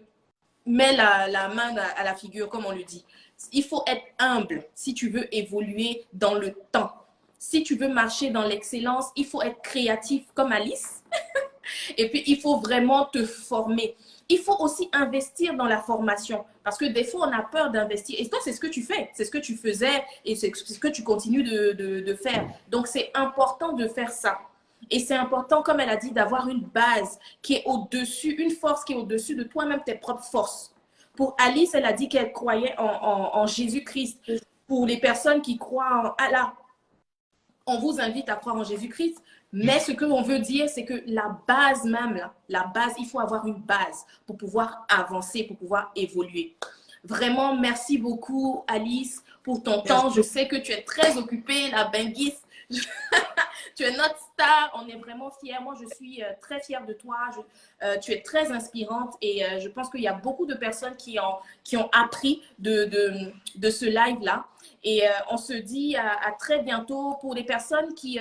mets la main à la figure, comme on le dit. Il faut être humble si tu veux évoluer dans le temps. Si tu veux marcher dans l'excellence, il faut être créatif comme Alice. Et puis, il faut vraiment te former. Il faut aussi investir dans la formation. Parce que des fois, on a peur d'investir. Et toi, c'est ce que tu fais. C'est ce que tu faisais et c'est ce que tu continues de faire. Donc, c'est important de faire ça. Et c'est important, comme elle a dit, d'avoir une base qui est au-dessus, une force qui est au-dessus de toi-même, tes propres forces. Pour Alice, elle a dit qu'elle croyait en Jésus-Christ. Pour les personnes qui croient en Allah, on vous invite à croire en Jésus-Christ. Mais ce que l'on veut dire, c'est que la base même, là, la base, il faut avoir une base pour pouvoir avancer, pour pouvoir évoluer. Vraiment, merci beaucoup, Alice, pour ton temps. Je sais que tu es très occupée, la Benguis. Tu es notre star, on est vraiment fiers. Moi, je suis très fière de toi. Tu es très inspirante et je pense qu'il y a beaucoup de personnes qui ont appris de ce live-là. Et on se dit à très bientôt. Pour les personnes qui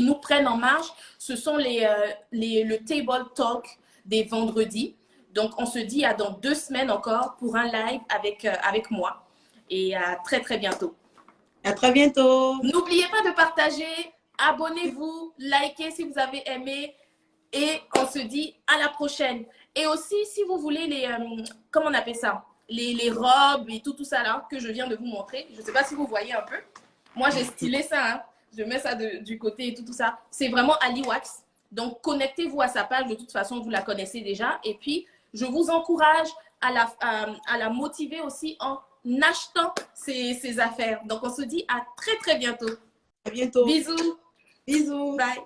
nous prennent en marche, ce sont le Table Talk des vendredis. Donc, on se dit à dans 2 semaines encore pour un live avec moi. Et à très, très bientôt. À très bientôt. N'oubliez pas de partager, abonnez-vous, likez si vous avez aimé et on se dit à la prochaine. Et aussi, si vous voulez comment on appelle ça, les robes et tout ça là que je viens de vous montrer, je ne sais pas si vous voyez un peu. Moi, j'ai stylé ça, hein. Je mets ça du côté et tout ça. C'est vraiment Ali Wax. Donc, connectez-vous à sa page. De toute façon, vous la connaissez déjà. Et puis, je vous encourage à la motiver aussi en achetant ces affaires. Donc, on se dit à très, très bientôt. À bientôt. Bisous. Bisous. Bye.